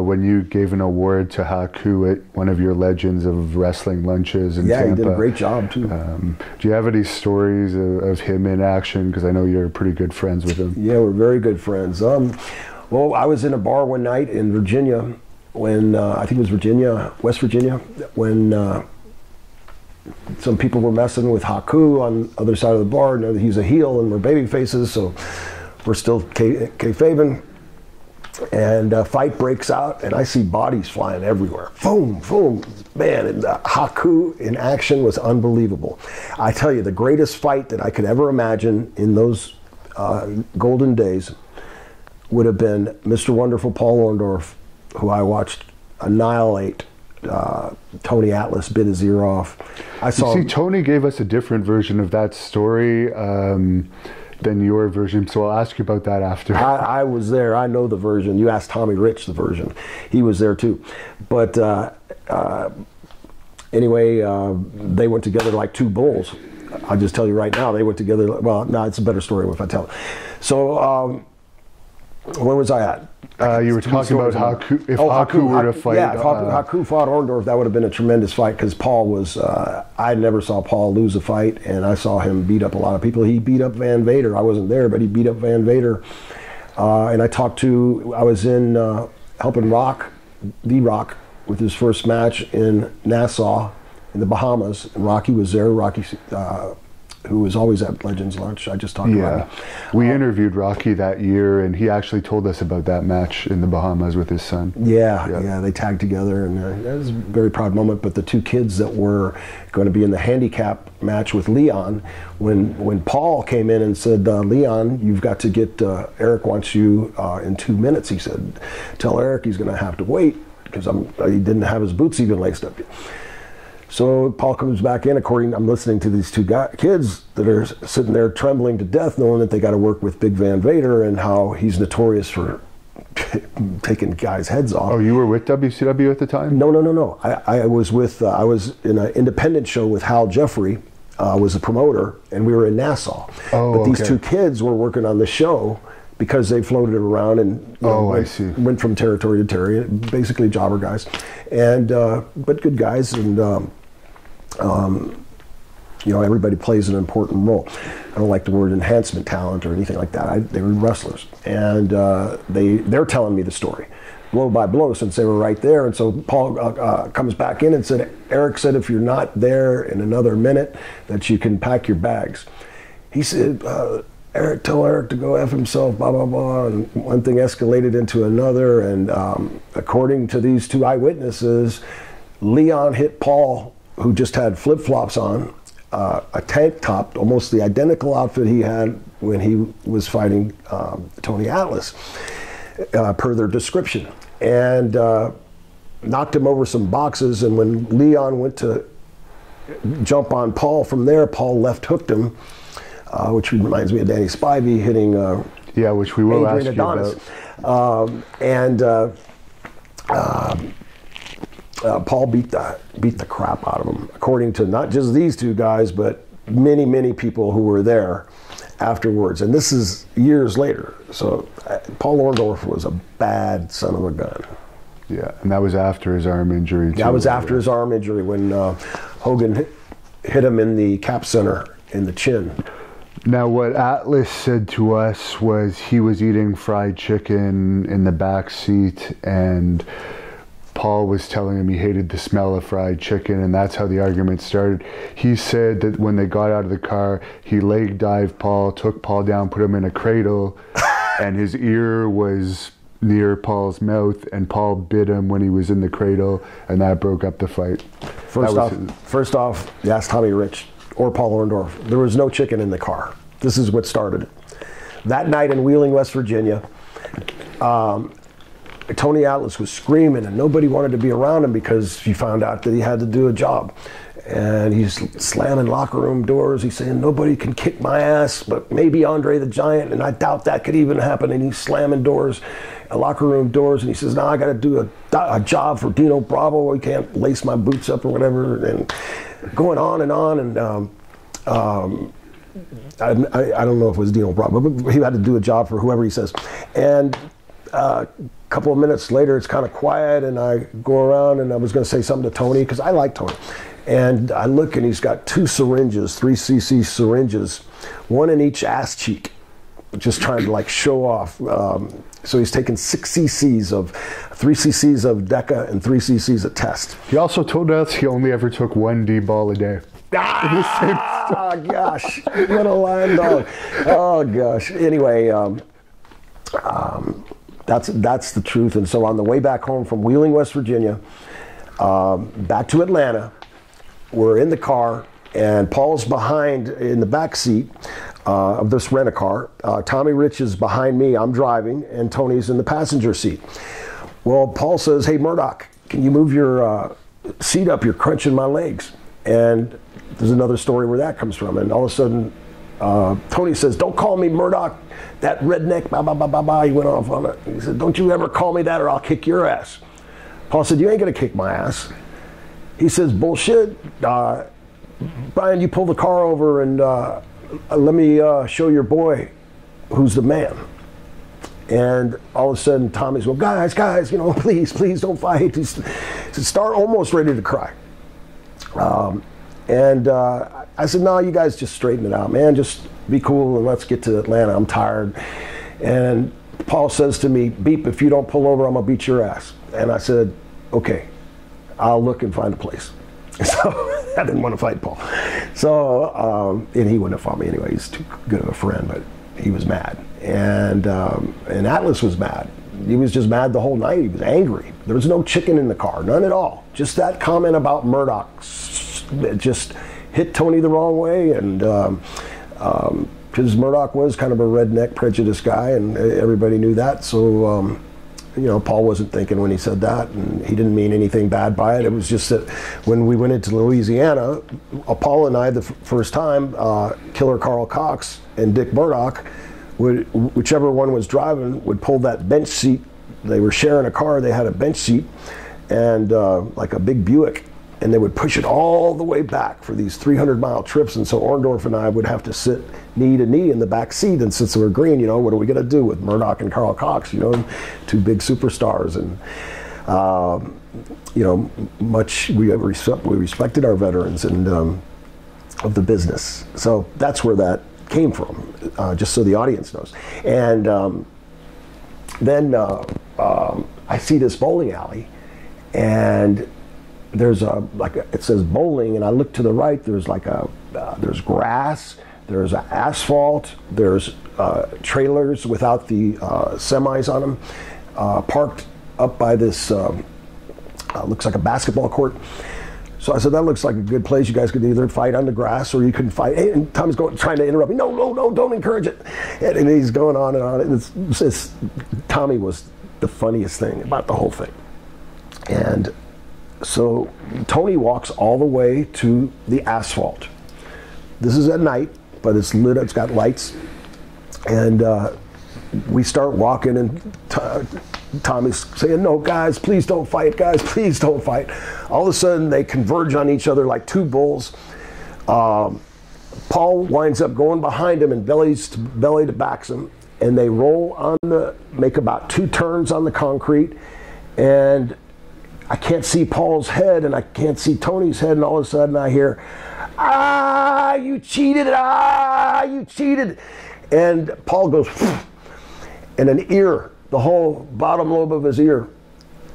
when you gave an award to Haku at one of your Legends of Wrestling lunches in Tampa. Yeah, he did a great job too. Do you have any stories of him in action? Because I know you're pretty good friends with him. Yeah, we're very good friends. Well, I was in a bar one night in Virginia when, I think it was West Virginia, when some people were messing with Haku on the other side of the bar. Now he's a heel and we're baby faces, so we're still kayfabing. And a fight breaks out, and I see bodies flying everywhere. Boom, boom, man, and Haku in action was unbelievable. I tell you, the greatest fight that I could ever imagine in those golden days would have been Mr. Wonderful Paul Orndorff, who I watched annihilate Tony Atlas, bit his ear off. Tony gave us a different version of that story than your version, so I'll ask you about that after. I was there. I know the version. You asked Tommy Rich the version. He was there too. But anyway, they went together like two bulls. I'll just tell you right now, they went together. Well, no, it's a better story if I tell it. So where was I at? You were talking about Haku. If Haku were to fight, yeah, if Haku fought Orndorff, that would have been a tremendous fight, because Paul was. I never saw Paul lose a fight, and I saw him beat up a lot of people. He beat up Van Vader. I wasn't there, but he beat up Van Vader. And I was in helping Rock with his first match in Nassau, in the Bahamas. And Rocky was there. Rocky who was always at Legends Lunch. I just talked about him. We interviewed Rocky that year, and he actually told us about that match in the Bahamas with his son. Yeah, they tagged together, and that was a very proud moment. But the two kids that were going to be in the handicap match with Leon, when Paul came in and said, Leon, you've got to get, Eric wants you in 2 minutes, he said, tell Eric he's going to have to wait, because he didn't have his boots even laced up yet. So Paul comes back in. I'm listening to these two kids that are sitting there trembling to death, knowing that they got to work with Big Van Vader and how he's notorious for taking guys' heads off. Oh, you were with WCW at the time? No. I was in an independent show with Hal Jeffrey, was a promoter, and we were in Nassau. But these two kids were working on the show because they floated around and went from territory to territory, basically jobber guys, and but good guys, and everybody plays an important role. I don't like the word enhancement talent or anything like that. They were wrestlers, and they're telling me the story, blow by blow, since they were right there. And so Paul comes back in and said, Eric said if you're not there in another minute, that you can pack your bags. He said, tell Eric to go F himself, blah, blah, blah. And one thing escalated into another. And according to these two eyewitnesses, Leon hit Paul, who just had flip-flops on, a tank top, almost the identical outfit he had when he was fighting Tony Atlas, per their description. And knocked him over some boxes. And when Leon went to jump on Paul from there, Paul left hooked him, which reminds me of Danny Spivey hitting which we will ask you about. Paul beat the crap out of him, according to not just these two guys, but many people who were there afterwards. And this is years later. So Paul Orndorff was a bad son of a gun. Yeah, and that was after his arm injury, too. That was after his arm injury, when Hogan hit him in the cap center in the chin. Now, what Atlas said to us was he was eating fried chicken in the back seat, and Paul was telling him he hated the smell of fried chicken, and that's how the argument started. He said that when they got out of the car, he leg dived Paul, took Paul down, put him in a cradle, and his ear was near Paul's mouth, and Paul bit him when he was in the cradle, and that broke up the fight. First off, you asked Tommy Rich or Paul Orndorff. There was no chicken in the car. This is what started it. That night in Wheeling, West Virginia, Tony Atlas was screaming, and nobody wanted to be around him because he found out that he had to do a job. And he's slamming locker room doors. He's saying, nobody can kick my ass, but maybe Andre the Giant, and I doubt that could even happen. And he's slamming doors, locker room doors, and he says, no, I got to do a job for Dino Bravo. I can't lace my boots up or whatever. And going on, and I don't know if it was Dino Bravo, but he had to do a job for whoever he says. And a couple of minutes later, it's kind of quiet, and I go around, and I was going to say something to Tony, because I like Tony. And I look, and he's got 2 syringes, 3cc syringes, one in each ass cheek, just trying to like show off. So he's taking 6 cc's of 3 cc's of Deca and 3 cc's of Test. He also told us he only ever took 1 D-ball a day. Ah, gosh, what a lying dog. Oh gosh. Anyway, that's the truth. And so on the way back home from Wheeling, West Virginia, back to Atlanta, we're in the car, and Paul's behind in the back seat of this rent-a-car. Tommy Rich is behind me, I'm driving, and Tony's in the passenger seat. Well, Paul says, hey, Murdoch, can you move your seat up? You're crunching my legs. And there's another story where that comes from. And all of a sudden, Tony says, don't call me Murdoch, that redneck, blah, blah, blah, blah, blah. He went off on it. He said, don't you ever call me that, or I'll kick your ass. Paul said, you ain't going to kick my ass. He says, bullshit. Brian, you pull the car over, and let me show your boy who's the man. And all of a sudden, Tommy's going, guys, please don't fight. He's start almost ready to cry. I said, no, you guys just straighten it out, man. Just be cool, and let's get to Atlanta. I'm tired. And Paul says to me, Beep, if you don't pull over, I'm going to beat your ass. And I said, okay, I'll look and find a place. So I didn't want to fight Paul. So, and he wouldn't have fought me anyway. He's too good of a friend, but he was mad. And Atlas was mad. He was just mad the whole night. He was angry. There was no chicken in the car, none at all. Just that comment about Murdoch, it just hit Tony the wrong way. And because Murdoch was kind of a redneck, prejudiced guy, and everybody knew that. So, you know, Paul wasn't thinking when he said that, and he didn't mean anything bad by it. It was just that when we went into Louisiana, Paul and I, the first time, Killer Carl Cox and Dick Murdoch, whichever one was driving, would pull that bench seat. They were sharing a car. They had a bench seat, and like a big Buick, and they would push it all the way back for these 300-mile trips. And so Orndorff and I would have to sit knee to knee in the back seat. And since we were green, you know, what are we going to do with Murdoch and Carl Cox? You know, two big superstars, and you know, we respected our veterans and of the business. So that's where that came from, just so the audience knows. And then I see this bowling alley, and there's it says bowling, and I look to the right. There's like there's grass, there's asphalt, there's trailers without the semis on them, parked up by this looks like a basketball court. So I said, that looks like a good place. You guys could either fight on the grass or you can fight. And Tom's trying to interrupt me. No, don't encourage it. And he's going on and on. Tommy was the funniest thing about the whole thing. And so Tony walks all the way to the asphalt. This is at night, but it's lit, it's got lights. And we start walking, and Tommy's saying, no, guys, please don't fight, guys, please don't fight. All of a sudden, they converge on each other like two bulls. Paul winds up going behind him and belly to backs him, and they roll make about 2 turns on the concrete, and I can't see Paul's head, and I can't see Tony's head, and all of a sudden I hear, "Ah, you cheated, ah, you cheated." And Paul goes, and an ear, the whole bottom lobe of his ear,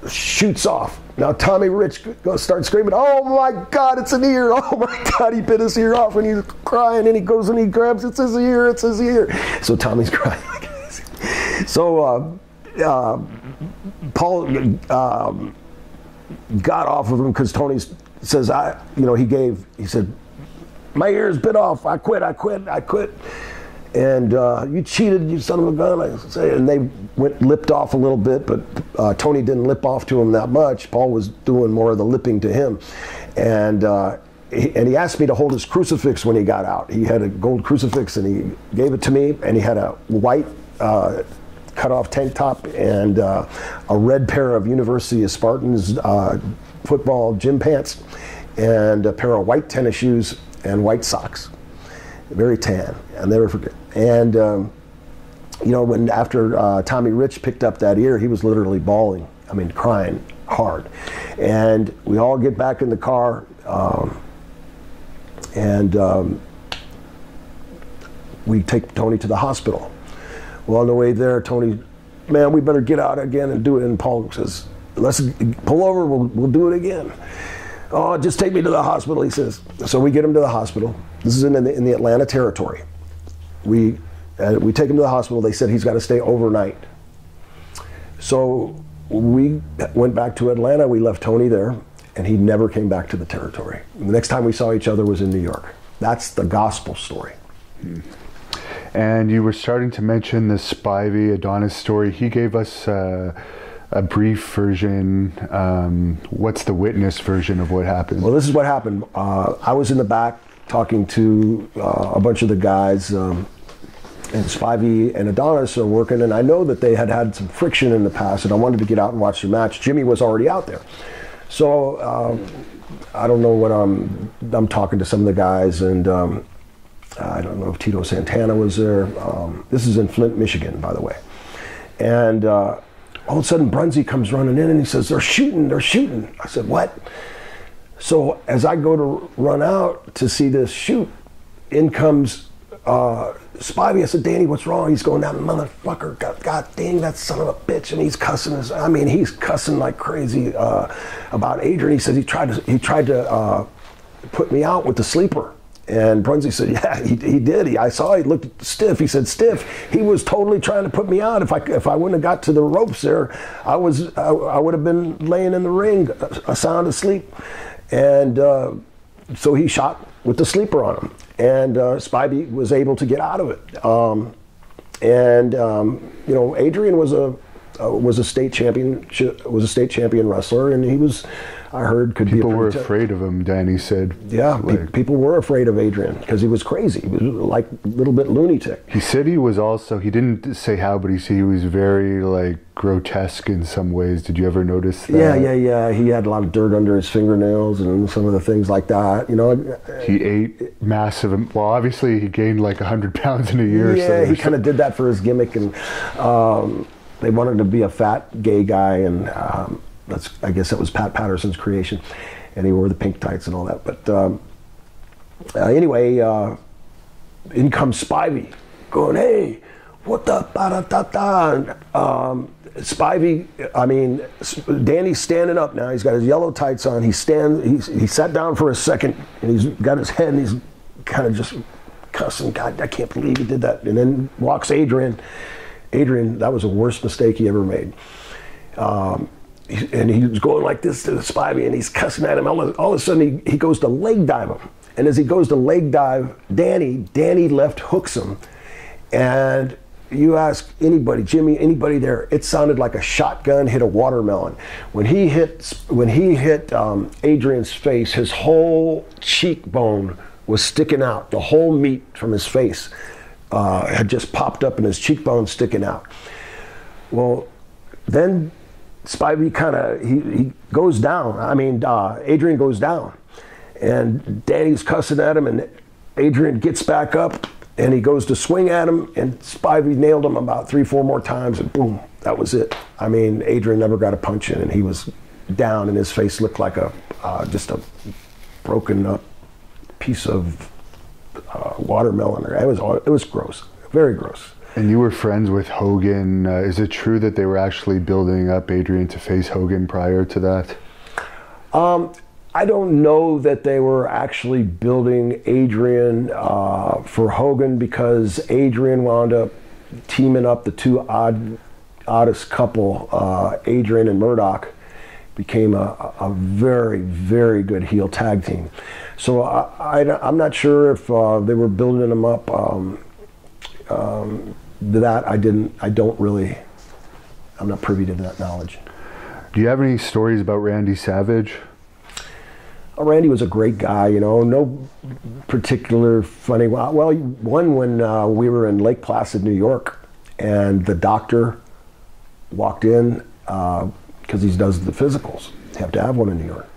shoots off. Now Tommy Rich starts screaming, "Oh my God, it's an ear! Oh my God, he bit his ear off!" And he's crying, and he goes and he grabs, "It's his ear, it's his ear." So Tommy's crying. So Paul got off of him because Tony says, he said, "My ear's bit off. I quit. And you cheated, you son of a gun." I say, and they lipped off a little bit, but Tony didn't lip off to him that much. Paul was doing more of the lipping to him, and he asked me to hold his crucifix when he got out. He had a gold crucifix, and he gave it to me, and he had a white cut-off tank top and a red pair of University of Spartans football gym pants, and a pair of white tennis shoes and white socks. Very tan, I'll never forget. And when after Tommy Rich picked up that ear, he was literally bawling. I mean, crying hard. And we all get back in the car, and we take Tony to the hospital. Well, on the way there, Tony, "Man, we better get out again and do it." And Paul says, "Let's pull over, we'll do it again." "Oh, just take me to the hospital," he says. So we get him to the hospital. This is in the Atlanta territory. We take him to the hospital. They said he's got to stay overnight. So we went back to Atlanta. We left Tony there, and he never came back to the territory. The next time we saw each other was in New York. That's the gospel story. And you were starting to mention the Spivey Adonis story. He gave us a brief version. What's the witness version of what happened? Well, this is what happened. I was in the back talking to a bunch of the guys, and Spivey and Adonis are working, and I know that they had some friction in the past, and I wanted to get out and watch the match. Jimmy was already out there. So I don't know what I'm talking to some of the guys, and I don't know if Tito Santana was there. This is in Flint, Michigan, by the way. And all of a sudden, Brunsey comes running in, and he says, they're shooting. I said, "What?" So as I go to run out to see this shoot, in comes Spivey. I said, "Danny, what's wrong?" He's going, "That motherfucker, God dang, that son of a bitch," and he's cussing he's cussing like crazy about Adrian. He says he tried to put me out with the sleeper. And Brunsey said, yeah, he did. I saw he looked stiff. He said, stiff. He was totally trying to put me out. If I wouldn't have got to the ropes there, I would have been laying in the ring, sound asleep. And so he shot with the sleeper on him. And Spivey was able to get out of it. You know, Adrian was a state champion wrestler, and he was, I heard, could people be were afraid of him. Danny said, yeah, people were afraid of Adrian because he was crazy. He was like a little bit lunatic. He said he was also, he didn't say how, but he said he was very like grotesque in some ways. Did you ever notice that? Yeah. He had a lot of dirt under his fingernails and some of the things like that. You know, he ate massive. Well, obviously he gained like 100 pounds in a year. Yeah, so he kind of did that for his gimmick, and they wanted him to be a fat gay guy, and I guess that was Pat Patterson's creation, and he wore the pink tights and all that. But anyway, in comes Spivey, going, "Hey, what the da-da-da-da?" Spivey, I mean, Danny's standing up now. He's got his yellow tights on. He sat down for a second, and he's got his head, and he's kind of just cussing. God, I can't believe he did that. And then walks Adrian. Adrian, that was the worst mistake he ever made. And he was going like this to Spivey, and he's cussing at him. All of a sudden, he goes to leg dive him. And as he goes to leg dive Danny left hooks him. And you ask anybody, Jimmy, anybody there, it sounded like a shotgun hit a watermelon. When he hit Adrian's face, his whole cheekbone was sticking out. The whole meat from his face had just popped up, and his cheekbone sticking out. Well, then Spivey he goes down. I mean, Adrian goes down, and Danny's cussing at him, and Adrian gets back up, and he goes to swing at him, and Spivey nailed him about 3-4 more times, and boom, that was it. I mean, Adrian never got a punch in, and he was down, and his face looked like just a broken up piece of watermelon. It was gross, very gross. And you were friends with Hogan. Is it true that they were actually building up Adrian to face Hogan prior to that? I don't know that they were actually building Adrian for Hogan, because Adrian wound up teaming up the two oddest couple, Adrian and Murdoch, became a very, very good heel tag team. So I'm not sure if they were building them up. I'm not privy to that knowledge. Do you have any stories about Randy Savage? Randy was a great guy, you know, no particular funny. Well, one when we were in Lake Placid, New York, and the doctor walked in, because he does the physicals. You have to have one in New York.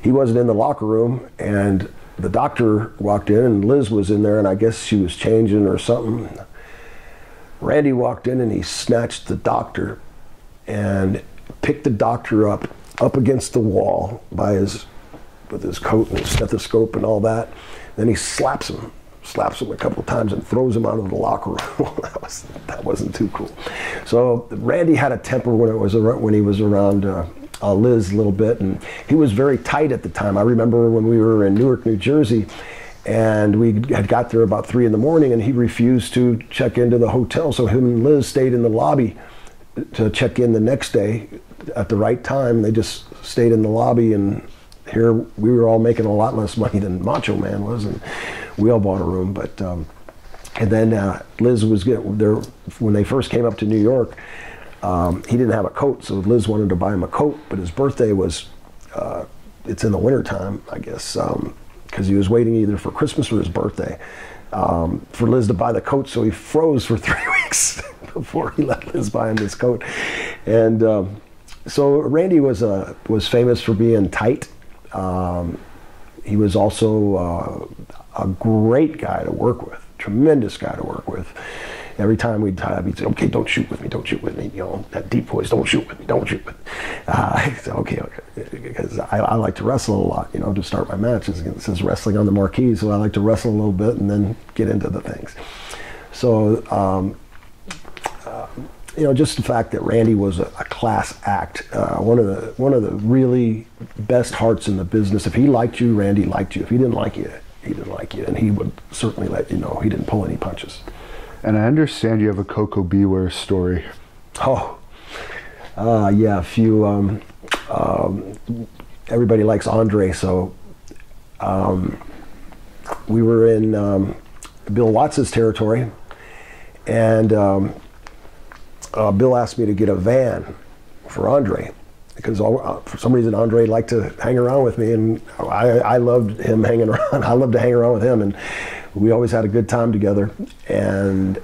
He wasn't in the locker room, and the doctor walked in, and Liz was in there, and I guess she was changing or something. Randy walked in, and he snatched the doctor and picked the doctor up against the wall with his coat and his stethoscope and all that. Then he slaps him a couple of times and throws him out of the locker room. That wasn't too cool. So Randy had a temper when he was around Liz a little bit, and he was very tight at the time. I remember when we were in Newark, New Jersey, and we had got there about 3 in the morning, and he refused to check into the hotel, so him and Liz stayed in the lobby to check in the next day at the right time. They just stayed in the lobby, and here we were all making a lot less money than Macho Man was, and we all bought a room. But and then Liz was getting there when they first came up to New York. He didn't have a coat, so Liz wanted to buy him a coat, but his birthday was it's in the wintertime, I guess, because he was waiting either for Christmas or his birthday for Liz to buy the coat, so he froze for 3 weeks before he let Liz buy him this coat. And so Randy was famous for being tight. He was also a great guy to work with, tremendous guy to work with. Every time we'd tie up, he'd say, "Okay, don't shoot with me, you know, that deep voice, don't shoot with me. I said, okay, because I like to wrestle a lot, you know, to start my matches. It says wrestling on the marquee, so I like to wrestle a little bit and then get into the things. So just the fact that Randy was a class act, one of the really best hearts in the business. If he liked you, Randy liked you. If he didn't like you, he didn't like you, and he would certainly let you know. He didn't pull any punches. And I understand you have a Koko B Ware story. Oh, yeah, a few. Everybody likes Andre, so we were in Bill Watts' territory, and Bill asked me to get a van for Andre, because for some reason Andre liked to hang around with me, and I loved him hanging around. I loved to hang around with him, and we always had a good time together. And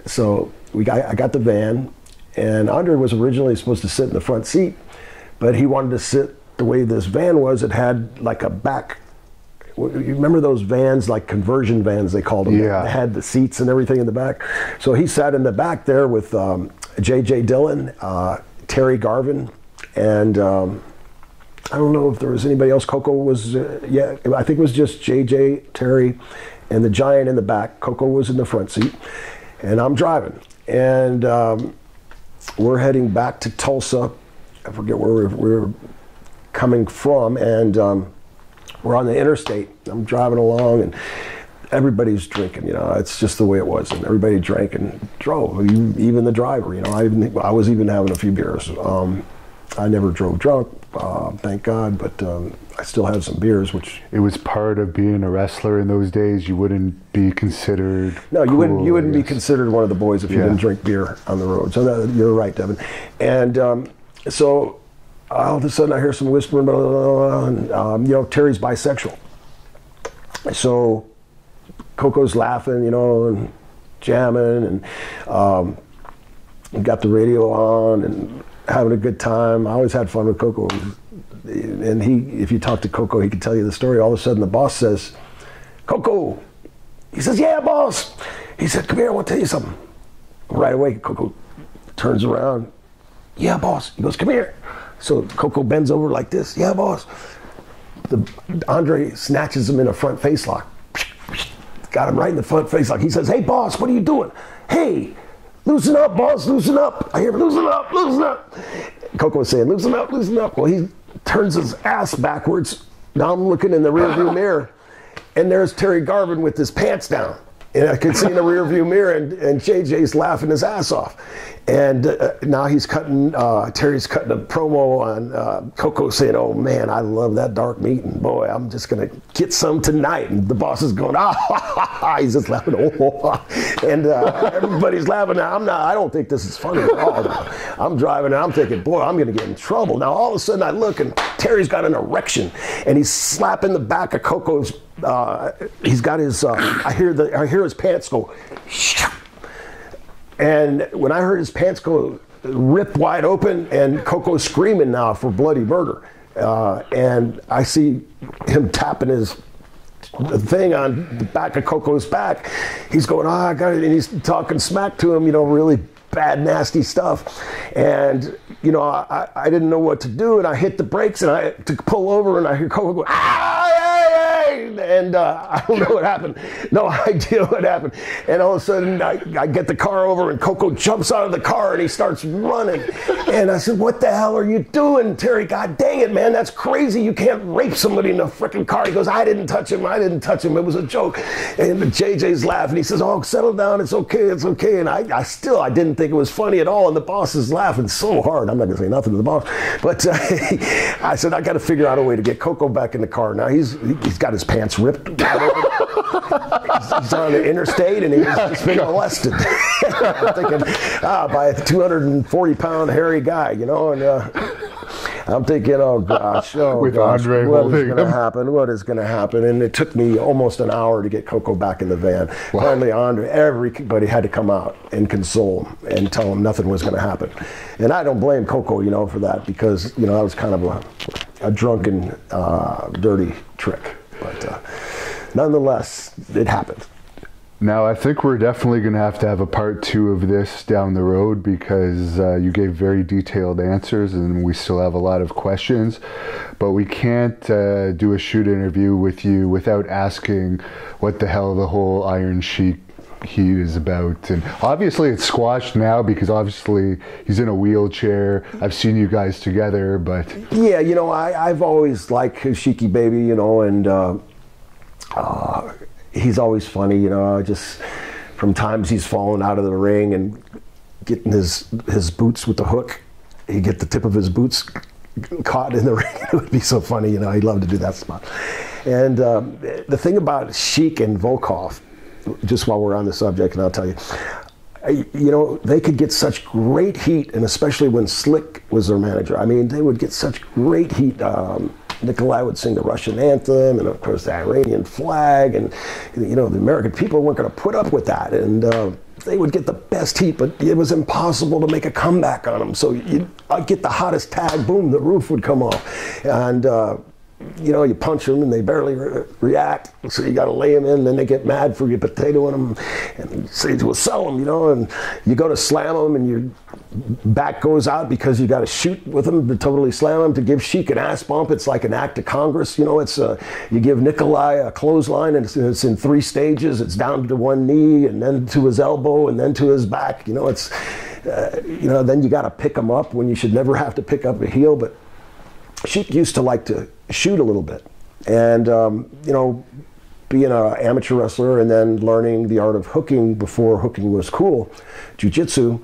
so I got the van, and Andre was originally supposed to sit in the front seat, but he wanted to sit the way this van was. It had like a back. You remember those vans, like conversion vans, they called them? Yeah. They had the seats and everything in the back. So he sat in the back there with J.J. Dillon, Terry Garvin, and I don't know if there was anybody else. Koko was, yeah, I think it was just J.J., Terry, and the Giant in the back. Koko was in the front seat, and I'm driving. And we're heading back to Tulsa. I forget where we're coming from, and we're on the interstate. I'm driving along, and everybody's drinking. It's just the way it was, and everybody drank and drove. Even the driver. I was even having a few beers. I never drove drunk, thank God, but I still had some beers, which... It was part of being a wrestler in those days. You wouldn't be considered No, you cool, wouldn't be considered one of the boys if you didn't drink beer on the road. So you're right, Devin. And so all of a sudden I hear some whispering, blah, blah, blah, and Terry's bisexual. So Koko's laughing, and jamming, and got the radio on and having a good time. I always had fun with Koko. And if you talk to Koko, he could tell you the story. All of a sudden the boss says, "Koko." He says, "Yeah, boss." He said, "Come here, I want to tell you something." Right away, Koko turns around. "Yeah, boss." He goes, "Come here." So Koko bends over like this. "Yeah, boss." Andre snatches him in a front face lock. Got him right in the front face lock. He says, "Hey, boss, what are you doing?" "Hey, loosen up, boss, loosen up." I hear, "Loosen up, loosen up." Koko was saying, "Loosen up, loosen up." Well, he turns his ass backwards. Now I'm looking in the rearview mirror, and there's Terry Garvin with his pants down. And I could see in the rearview mirror, and JJ's laughing his ass off. And now Terry's cutting a promo on Koko, saying, "Oh man, I love that dark meat, and boy, I'm just gonna get some tonight." And the boss is going, "Ah, ha, ha, ha." He's just laughing, "Oh, ha, ha." And everybody's laughing. Now I don't think this is funny at all. Now, I'm driving, and I'm thinking, boy, I'm gonna get in trouble. Now all of a sudden I look, and Terry's got an erection, and he's slapping the back of Koko's. He's got his. I hear his pants go. And when I heard his pants go rip wide open, and Koko's screaming now for bloody murder, and I see him tapping his thing on the back of Koko's back. He's going, "Ah, I got it," and he's talking smack to him, really bad, nasty stuff. And I didn't know what to do, and I hit the brakes, and I to pull over, and I hear Koko go, "Ah!" And I don't know what happened. No idea what happened. And all of a sudden, I get the car over, and Koko jumps out of the car, and he starts running. And I said, "What the hell are you doing, Terry? God dang it, man, that's crazy. You can't rape somebody in a freaking car." He goes, "I didn't touch him. I didn't touch him. It was a joke." And JJ's laughing. He says, "Oh, settle down. It's okay. It's okay." And I didn't think it was funny at all. And the boss is laughing so hard. I'm not going to say nothing to the boss. But I said, I got to figure out a way to get Koko back in the car. Now he's got his pants ripped. He's on the interstate, and he's just been molested. I'm thinking, by a 240-pound hairy guy, and I'm thinking, oh gosh, with gosh, Andre what holding is going to happen? What is going to happen? And it took me almost an hour to get Koko back in the van. Wow. Finally, everybody had to come out and console him and tell him nothing was going to happen. And I don't blame Koko, for that, because that was kind of a drunken, dirty trick. But nonetheless, it happened. Now, I think we're definitely going to have a part 2 of this down the road, because you gave very detailed answers, and we still have a lot of questions. But we can't do a shoot interview with you without asking what the hell the whole Iron Sheik he is about. And obviously it's squashed now because obviously he's in a wheelchair. I've seen you guys together, but yeah, you know, I've always liked Sheiky Baby, you know, and he's always funny, you know. Just from times he's fallen out of the ring and getting his boots with the hook, he'd get the tip of his boots caught in the ring. It would be so funny, you know. He'd love to do that spot. And the thing about Sheik and Volkov, just while we're on the subject, and I'll tell you, you know, they could get such great heat, and especially when Slick was their manager. I mean, they would get such great heat. Nikolai would sing the Russian anthem, and of course the Iranian flag, and you know, the American people weren't going to put up with that, and they would get the best heat, but it was impossible to make a comeback on them. So I'd get the hottest tag, boom, the roof would come off, and you know, you punch them and they barely react, so you got to lay them in, and then they get mad for you potatoing them and say, we'll sell them, you know, and you go to slam them and your back goes out because you got to shoot with them to totally slam them. To give Sheik an ass bump, it's like an act of Congress, you know. It's you give Nikolai a clothesline, and it's in 3 stages. It's down to one knee, and then to his elbow, and then to his back, you know. It's you know, then you got to pick him up when you should never have to pick up a heel. But Sheik used to like to shoot a little bit, and you know, being an amateur wrestler and then learning the art of hooking before hooking was cool, jiu-jitsu,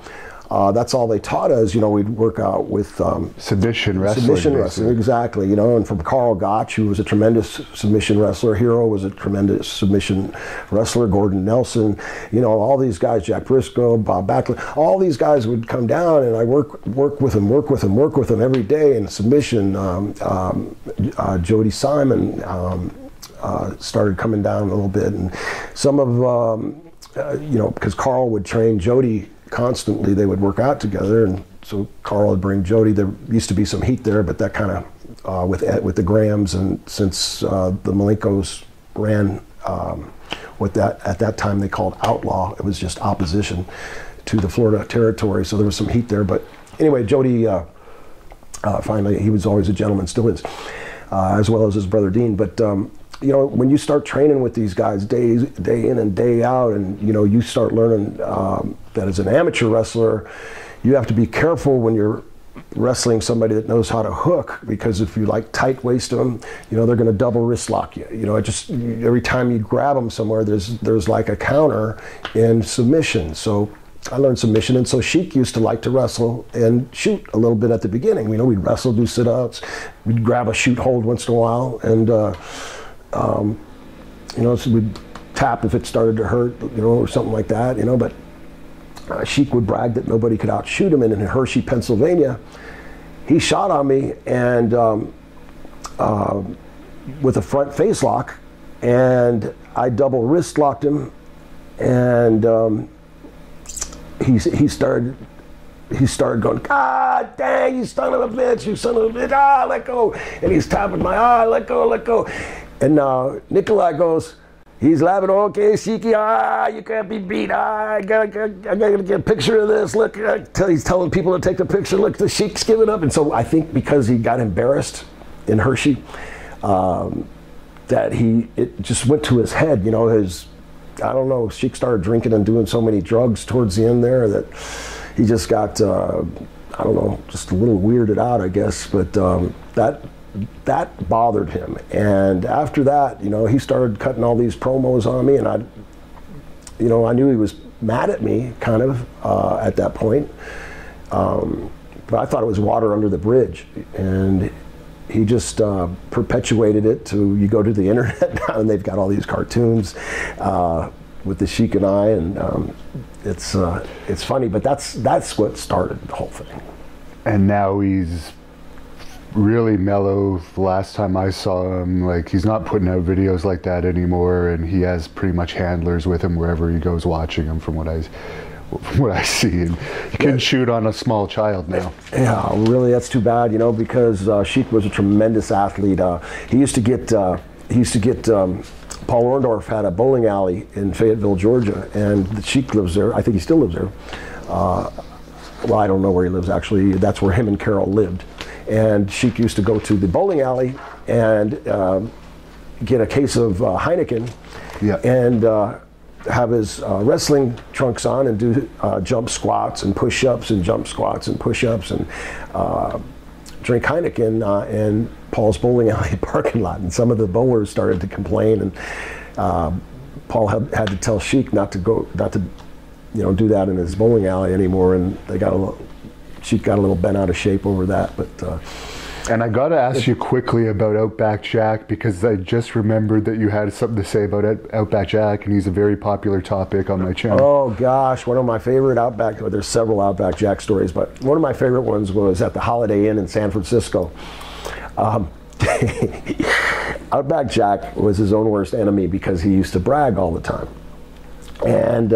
that's all they taught us. You know, we'd work out with submission wrestling. Submission wrestling, exactly. You know, and from Carl Gotch, who was a tremendous submission wrestler, Hero was a tremendous submission wrestler, Gordon Nelson, you know, all these guys, Jack Briscoe, Bob Backlund, all these guys would come down, and I work with them every day in submission. Jody Simon started coming down a little bit, and some of you know, because Carl would train Jody constantly, they would work out together, and so Carl would bring Jody. There used to be some heat there, but that kind of with the Grahams, and since the Malenkos ran what that at that time they called Outlaw, it was just opposition to the Florida territory, so there was some heat there. But anyway, Jody finally, he was always a gentleman, still is, as well as his brother Dean. But you know, when you start training with these guys day in and day out, and you know, you start learning that as an amateur wrestler, you have to be careful when you're wrestling somebody that knows how to hook, because if you like tight waist them, you know, they're going to double wrist lock you. You know, it just, every time you grab them somewhere, there's like a counter in submission. So I learned submission, and so Sheik used to like to wrestle and shoot a little bit at the beginning. You know, we'd wrestle, do sit-ups, we'd grab a shoot hold once in a while, and you know, so we'd tap if it started to hurt, you know, or something like that, you know. But Sheik would brag that nobody could outshoot him, and in Hershey, Pennsylvania, he shot on me, and with a front face lock, and I double wrist locked him, and he started going, God dang, you son of a bitch, you son of a bitch, let go. And he's tapping my, let go. And Nikolai goes, he's laughing, okay, Sheiky, you can't be beat. I gotta get a picture of this. Look, he's telling people to take the picture. Look, the Sheik's giving up. And so I think because he got embarrassed in Hershey, that it just went to his head, you know, I don't know, Sheik started drinking and doing so many drugs towards the end there that he just got, I don't know, just a little weirded out, I guess. But that bothered him. And after that, you know, he started cutting all these promos on me, and I knew he was mad at me, kind of, at that point. But I thought it was water under the bridge. And he just perpetuated it to, you go to the internet now and they've got all these cartoons with the Sheik and I, and it's funny, but that's what started the whole thing. And now he's really mellow. The last time I saw him, like, he's not putting out videos like that anymore, and he has pretty much handlers with him wherever he goes watching him, from what I see. And you can shoot on a small child now. Yeah, really, that's too bad, you know, because Sheik was a tremendous athlete. He used to get Paul Orndorff had a bowling alley in Fayetteville, Georgia, and the Sheik lives there. I think he still lives there. Well, I don't know where he lives, actually. That's where him and Carol lived. And Sheik used to go to the bowling alley and get a case of Heineken, yeah, and have his wrestling trunks on and do jump squats and push-ups and jump squats and push-ups and drink Heineken in Paul's bowling alley parking lot. And some of the bowlers started to complain, and Paul had to tell Sheik not to do that in his bowling alley anymore. And Sheik got a little bent out of shape over that. But and I got to ask you quickly about Outback Jack, because I just remembered that you had something to say about Outback Jack, and he's a very popular topic on my channel. Oh gosh, one of my favorite Outback, there's several Outback Jack stories, but one of my favorite ones was at the Holiday Inn in San Francisco. Outback Jack was his own worst enemy because he used to brag all the time. And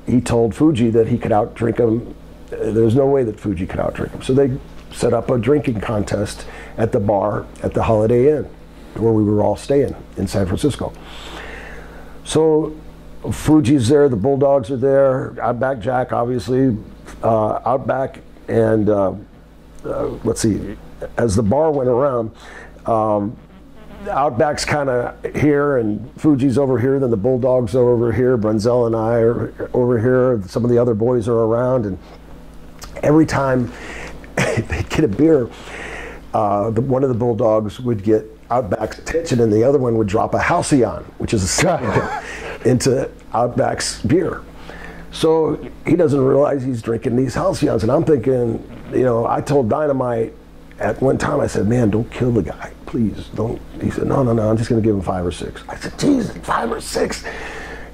he told Fuji that he could outdrink him. There's no way that Fuji could outdrink him. So they set up a drinking contest at the bar at the Holiday Inn, where we were all staying in San Francisco. So Fuji's there, the Bulldogs are there, Outback Jack, obviously, Outback, and let's see, as the bar went around, Outback's kind of here and Fuji's over here, then the Bulldogs are over here, Brunzel and I are over here, some of the other boys are around, and every time they get a beer, one of the Bulldogs would get Outback's attention and the other one would drop a Halcyon, which is a cigarette, into Outback's beer. So he doesn't realize he's drinking these Halcyons, and I'm thinking, I told Dynamite at one time, I said, man, don't kill the guy, please, don't. He said, no, I'm just gonna give him 5 or 6. I said, geez, 5 or 6?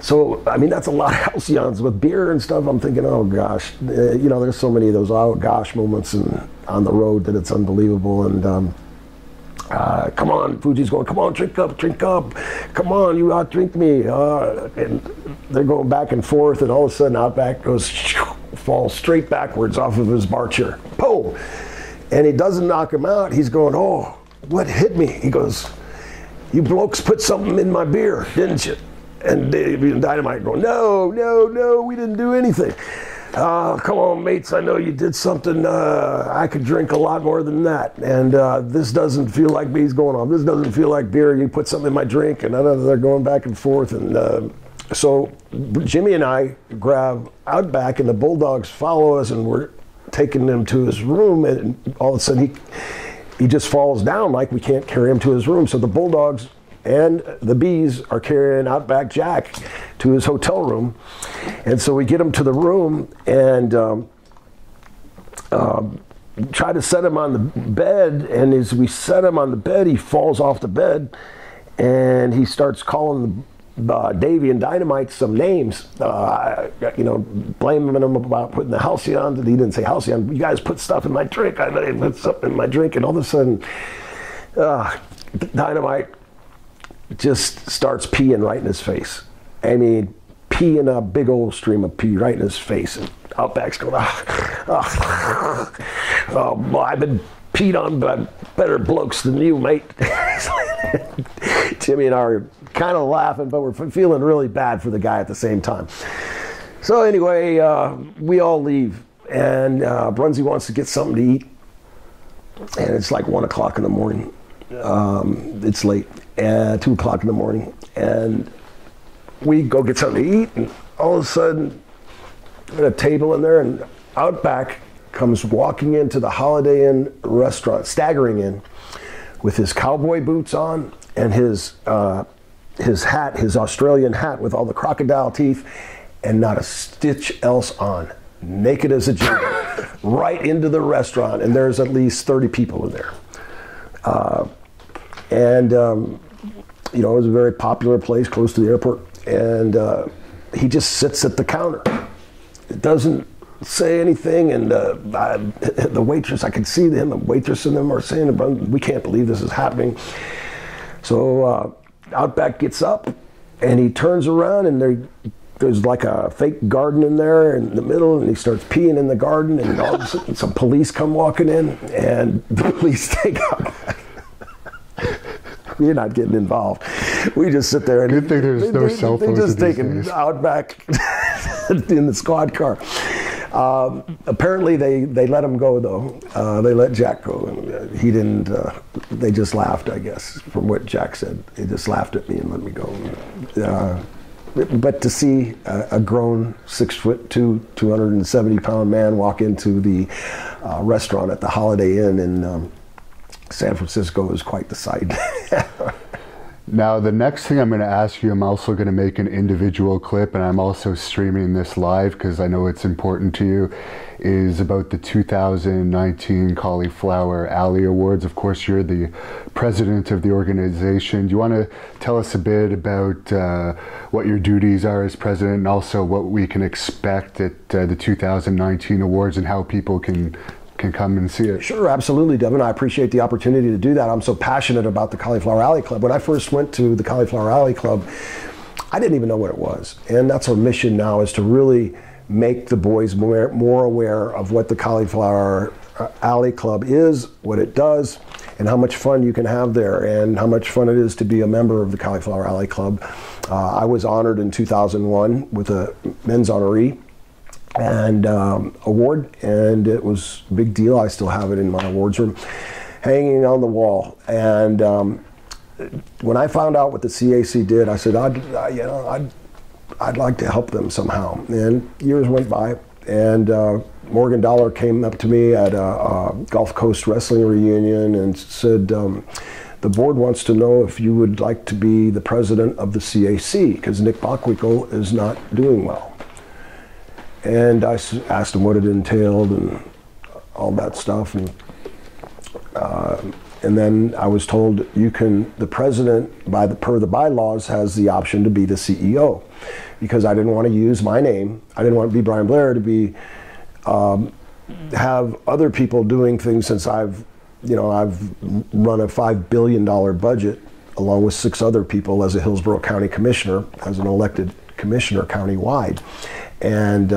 So, I mean, that's a lot of Halcyons with beer and stuff. I'm thinking, oh gosh, there's so many of those oh gosh moments on the road that it's unbelievable. And come on, Fuji's going, come on, drink up, come on, you outdrink me. And they're going back and forth, and all of a sudden Outback falls straight backwards off of his bar chair. Boom! And he doesn't knock him out. He's going, oh, what hit me? He goes, you blokes put something in my beer, didn't you? And Davey and Dynamite going, no, we didn't do anything. Come on, mates, I know you did something. I could drink a lot more than that. And this doesn't feel like me. He's going on, this doesn't feel like beer. You put something in my drink. And they're going back and forth. And so Jimmy and I grab Outback, and the Bulldogs follow us, and we're taking him to his room. And all of a sudden, he just falls down, like we can't carry him to his room. So the Bulldogs and the Bees are carrying Outback Jack to his hotel room. And so we get him to the room and try to set him on the bed. And as we set him on the bed, he falls off the bed and he starts calling Davey and Dynamite some names, blaming them about putting the Halcyon. He didn't say Halcyon. You guys put stuff in my drink. I put something in my drink. And all of a sudden, Dynamite just starts peeing right in his face. I mean, peeing a big old stream of pee right in his face. And Outback's going, oh boy, I've been peed on by better blokes than you, mate. Jimmy and I are kind of laughing, but we're feeling really bad for the guy at the same time. So anyway, we all leave, and Brunzy wants to get something to eat, and it's like 1 o'clock in the morning. It's late, 2 o'clock in the morning, and we go get something to eat, and all of a sudden, at a table in there, and Outback comes walking into the Holiday Inn restaurant, staggering in, with his cowboy boots on and his hat, his Australian hat with all the crocodile teeth, and not a stitch else on, naked as a Jew, right into the restaurant, and there's at least 30 people in there. It was a very popular place close to the airport, and he just sits at the counter. It doesn't say anything, and the waitress, I could see him, the waitress and them are saying, we can't believe this is happening. So Outback gets up, and he turns around, and there's like a fake garden in there in the middle, and he starts peeing in the garden, and all of a sudden some police come walking in, and the police take Outback. We're not getting involved. We just sit there and good thing there's no cell phones. They just taking Outback in the squad car. Apparently they let him go though. They let Jack go, and he didn't. They just laughed, I guess, from what Jack said. They just laughed at me and let me go. but to see a grown 6'2", 270-pound man walk into the restaurant at the Holiday Inn in San Francisco is quite the sight. Now, the next thing I'm going to ask you, I'm also going to make an individual clip, and I'm also streaming this live because I know it's important to you, is about the 2019 Cauliflower Alley Awards. Of course, you're the president of the organization. Do you want to tell us a bit about what your duties are as president, and also what we can expect at the 2019 awards and how people can come and see it? Sure, absolutely, Devin. I appreciate the opportunity to do that. I'm so passionate about the Cauliflower Alley Club. When I first went to the Cauliflower Alley Club, I didn't even know what it was. And that's our mission now, is to really make the boys more aware of what the Cauliflower Alley Club is, what it does, and how much fun you can have there, and how much fun it is to be a member of the Cauliflower Alley Club. I was honored in 2001 with a men's honoree and award, and it was a big deal. I still have it in my awards room, hanging on the wall. And when I found out what the CAC did, I said, I'd like to help them somehow. And years went by, and Morgan Dollar came up to me at a Gulf Coast Wrestling reunion and said, the board wants to know if you would like to be the president of the CAC, because Nick Bockwinkel is not doing well. And I asked him what it entailed and all that stuff, and then I was told the president, per the bylaws, has the option to be the CEO, because I didn't want to use my name. I didn't want to be Brian Blair to be have other people doing things, since I've run a $5 billion budget along with 6 other people as a Hillsborough County Commissioner, as an elected commissioner countywide. And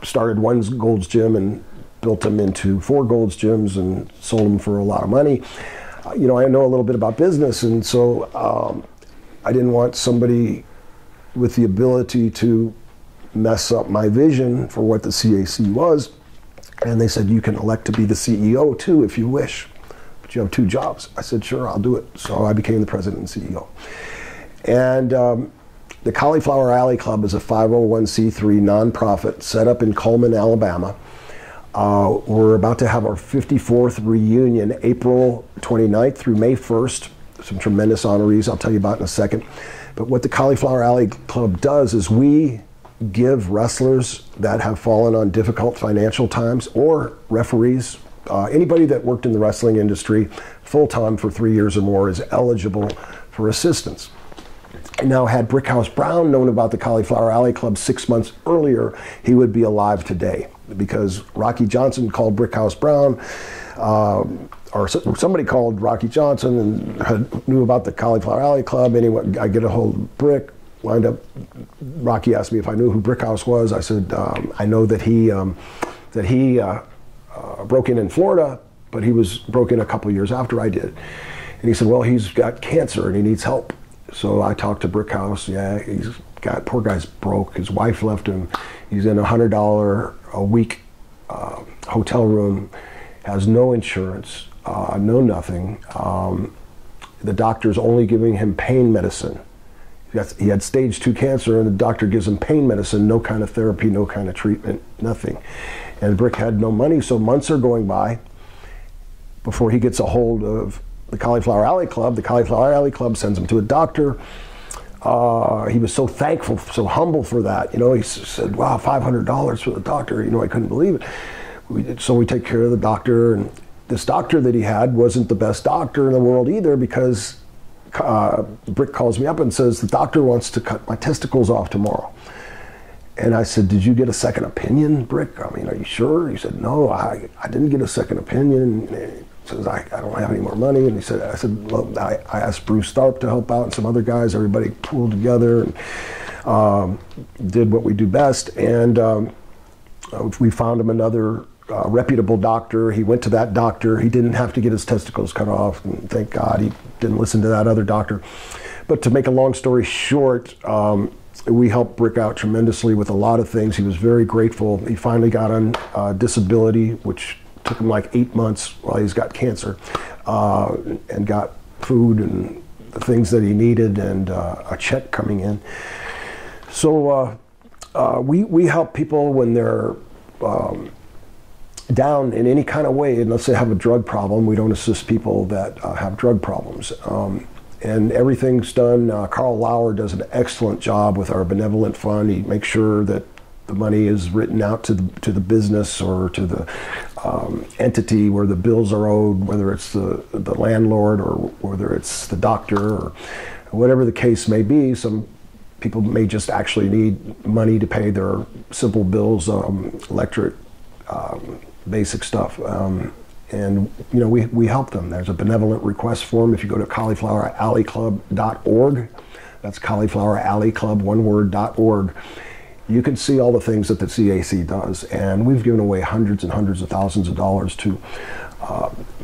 started one Gold's Gym and built them into 4 Gold's Gyms and sold them for a lot of money. I know a little bit about business, and so I didn't want somebody with the ability to mess up my vision for what the CAC was. And they said, you can elect to be the CEO too if you wish, but you have 2 jobs. I said, sure, I'll do it. So I became the president and CEO. And the Cauliflower Alley Club is a 501c3 nonprofit set up in Cullman, Alabama. We're about to have our 54th reunion, April 29th through May 1st. Some tremendous honorees I'll tell you about in a second. But what the Cauliflower Alley Club does is we give wrestlers that have fallen on difficult financial times, or referees, anybody that worked in the wrestling industry full-time for 3 years or more is eligible for assistance. Now, had Brickhouse Brown known about the Cauliflower Alley Club 6 months earlier, he would be alive today, because Rocky Johnson called Brickhouse Brown, or somebody called Rocky Johnson and knew about the Cauliflower Alley Club. Anyway, I get a hold of Brick, wind up, Rocky asked me if I knew who Brickhouse was. I said, I know that he broke in Florida, but he was broke in a couple years after I did. And he said, well, he's got cancer and he needs help. So I talked to Brickhouse. Yeah, poor guy's broke. His wife left him. He's in a $100 a week hotel room, has no insurance, no nothing. The doctor's only giving him pain medicine. He had stage 2 cancer, and the doctor gives him pain medicine, no kind of therapy, no kind of treatment, nothing. And Brick had no money, so months are going by before he gets a hold of the Cauliflower Alley Club. The Cauliflower Alley Club sends him to a doctor. He was so thankful, so humble for that. He said, wow, $500 for the doctor. I couldn't believe it. So we take care of the doctor, and this doctor that he had wasn't the best doctor in the world either, because Brick calls me up and says, the doctor wants to cut my testicles off tomorrow. And I said, did you get a second opinion, Brick? Are you sure? He said, no, I didn't get a second opinion. He says, I don't have any more money. And I said, well, I asked Bruce Tharp to help out and some other guys. Everybody pooled together and did what we do best. And we found him another reputable doctor. He went to that doctor. He didn't have to get his testicles cut off, and thank God he didn't listen to that other doctor. But to make a long story short, we helped Brick out tremendously with a lot of things. He was very grateful. He finally got on disability, which took him like 8 months while he's got cancer, and got food and the things that he needed and a check coming in. So we help people when they're down in any kind of way, unless they have a drug problem. We don't assist people that have drug problems. And everything's done. Carl Lauer does an excellent job with our benevolent fund. He makes sure that the money is written out to the business or to the entity where the bills are owed, whether it's the landlord or whether it's the doctor or whatever the case may be. Some people may just actually need money to pay their simple bills, electric, basic stuff. And you know, we help them. There's a benevolent request form if you go to caulifloweralleyclub.org. That's Cauliflower Alley Club, one word, .org. You can see all the things that the CAC does, and we've given away hundreds and hundreds of thousands of dollars to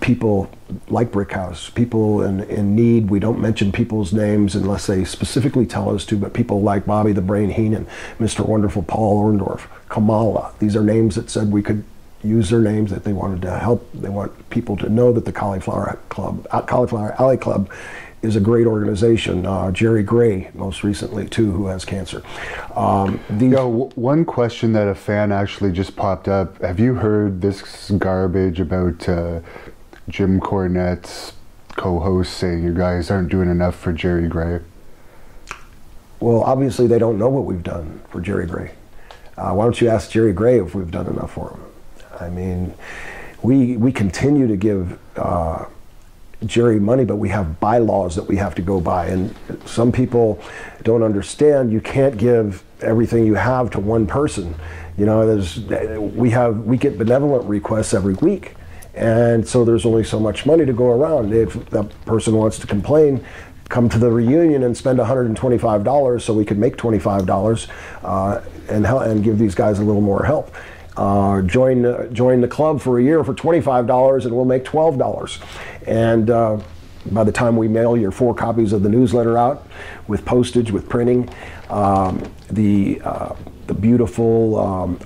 people like Brickhouse, people in need. We don't mention people's names unless they specifically tell us to, but people like Bobby the Brain Heenan, Mr. Wonderful Paul Orndorff, Kamala. These are names that said we could use their names, that they wanted to help. They want people to know that the Cauliflower Alley Club is a great organization. Jerry Gray, most recently, too, who has cancer. One question that a fan actually just popped up. Have you heard this garbage about Jim Cornette's co-host saying you guys aren't doing enough for Jerry Gray? Well, obviously they don't know what we've done for Jerry Gray. Why don't you ask Jerry Gray if we've done enough for him? I mean, we continue to give Jerry money, but we have bylaws that we have to go by, and some people don't understand. You can't give everything you have to one person. You know, we get benevolent requests every week, and so there's only so much money to go around. If that person wants to complain, come to the reunion and spend $125 so we can make $25 and give these guys a little more help. Join the club for a year for $25 and we'll make $12. And by the time we mail your 4 copies of the newsletter out with postage, with printing, the beautiful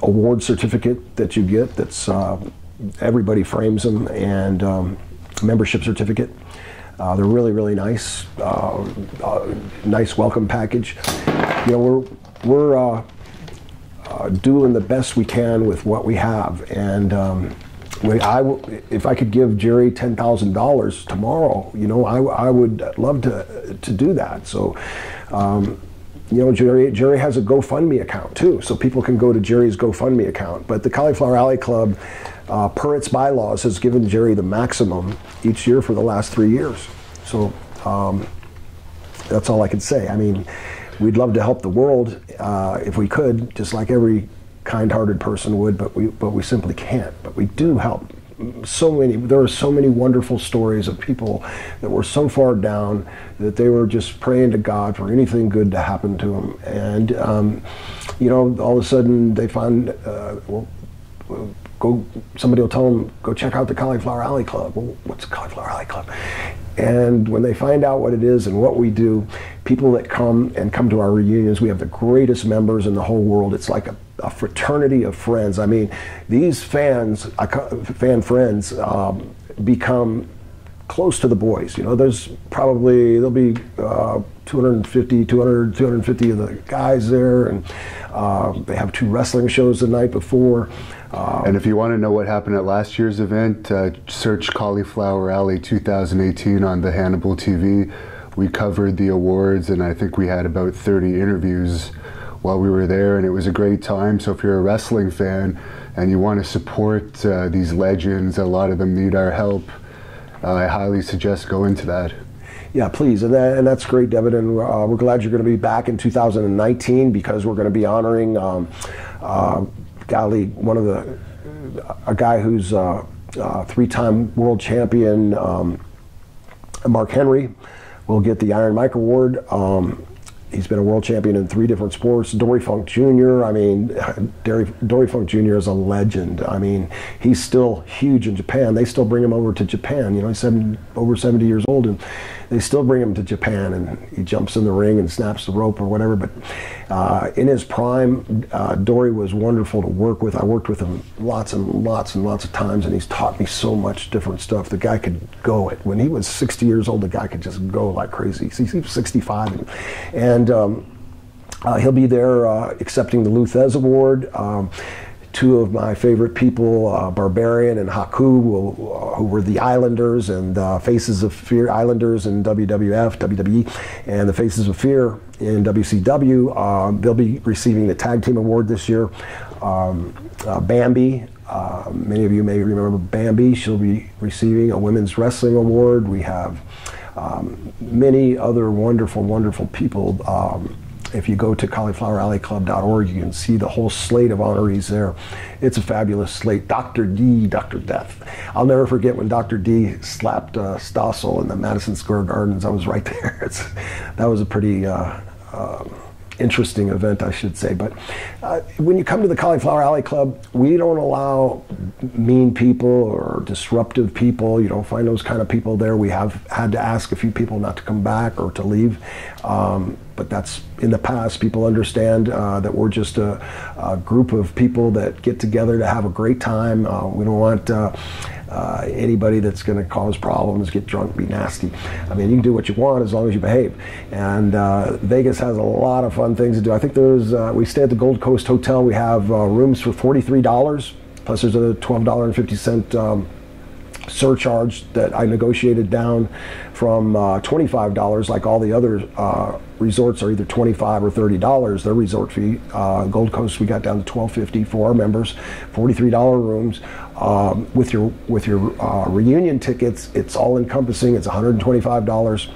award certificate that you get, that's everybody frames them, and membership certificate. They're really, really nice. Nice welcome package. You know, we're doing the best we can with what we have, and if I could give Jerry $10,000 tomorrow, you know, I would love to do that. So, you know, Jerry has a GoFundMe account too, so people can go to Jerry's GoFundMe account. But the Cauliflower Alley Club, per its bylaws, has given Jerry the maximum each year for the last 3 years. So that's all I can say. I mean, we'd love to help the world if we could, just like every kind-hearted person would, but we simply can't. But we do help so many. There are so many wonderful stories of people that were so far down that they were just praying to God for anything good to happen to them. And you know, all of a sudden they find, somebody will tell them, go check out the Cauliflower Alley Club. Well, what's the Cauliflower Alley Club? And when they find out what it is and what we do, people that come to our reunions, we have the greatest members in the whole world. It's like a fraternity of friends. I mean, these fan friends become close to the boys. You know, there'll be 250 of the guys there, and they have 2 wrestling shows the night before. And if you want to know what happened at last year's event, search Cauliflower Alley 2018 on the Hannibal TV. We covered the awards, and I think we had about 30 interviews while we were there, and it was a great time. So if you're a wrestling fan and you want to support these legends, a lot of them need our help, I highly suggest going to that. Yeah, please, and that's great, Devin, and we're glad you're going to be back in 2019, because we're going to be honoring a guy who's a 3-time world champion. Mark Henry will get the Iron Mike Award. He's been a world champion in 3 different sports. Dory Funk Jr., I mean, Dory Funk Jr. is a legend. I mean, he's still huge in Japan. They still bring him over to Japan. You know, he's over 70 years old, and they still bring him to Japan, and he jumps in the ring and snaps the rope or whatever. But in his prime, Dory was wonderful to work with. I worked with him lots and lots and lots of times, and he's taught me so much different stuff. The guy could go it. When he was 60 years old, the guy could just go like crazy. He's 65, and he'll be there accepting the Luthez Award. 2 of my favorite people, Barbarian and Haku, who were the Islanders and Faces of Fear, Islanders in WWF, WWE, and the Faces of Fear in WCW. They'll be receiving the Tag Team Award this year. Bambi, many of you may remember Bambi. She'll be receiving a Women's Wrestling Award. We have many other wonderful, wonderful people. If you go to caulifloweralleyclub.org, you can see the whole slate of honorees there. It's a fabulous slate. Dr. D, Dr. Death. I'll never forget when Dr. D slapped Stossel in the Madison Square Gardens. I was right there. That was a pretty interesting event, I should say. But when you come to the Cauliflower Alley Club, we don't allow mean people or disruptive people. You don't find those kind of people there. We have had to ask a few people not to come back or to leave. But that's in the past. People understand that we're just a group of people that get together to have a great time. We don't want anybody that's going to cause problems, get drunk, be nasty. I mean, you can do what you want as long as you behave. And Vegas has a lot of fun things to do. I think we stay at the Gold Coast Hotel. We have rooms for $43, plus there's a $12.50 surcharge that I negotiated down from $25, like all the other resorts are either $25 or $30, their resort fee. Gold Coast, we got down to $12.50 for our members, $43 rooms. With your reunion tickets, it's all encompassing. It's $125.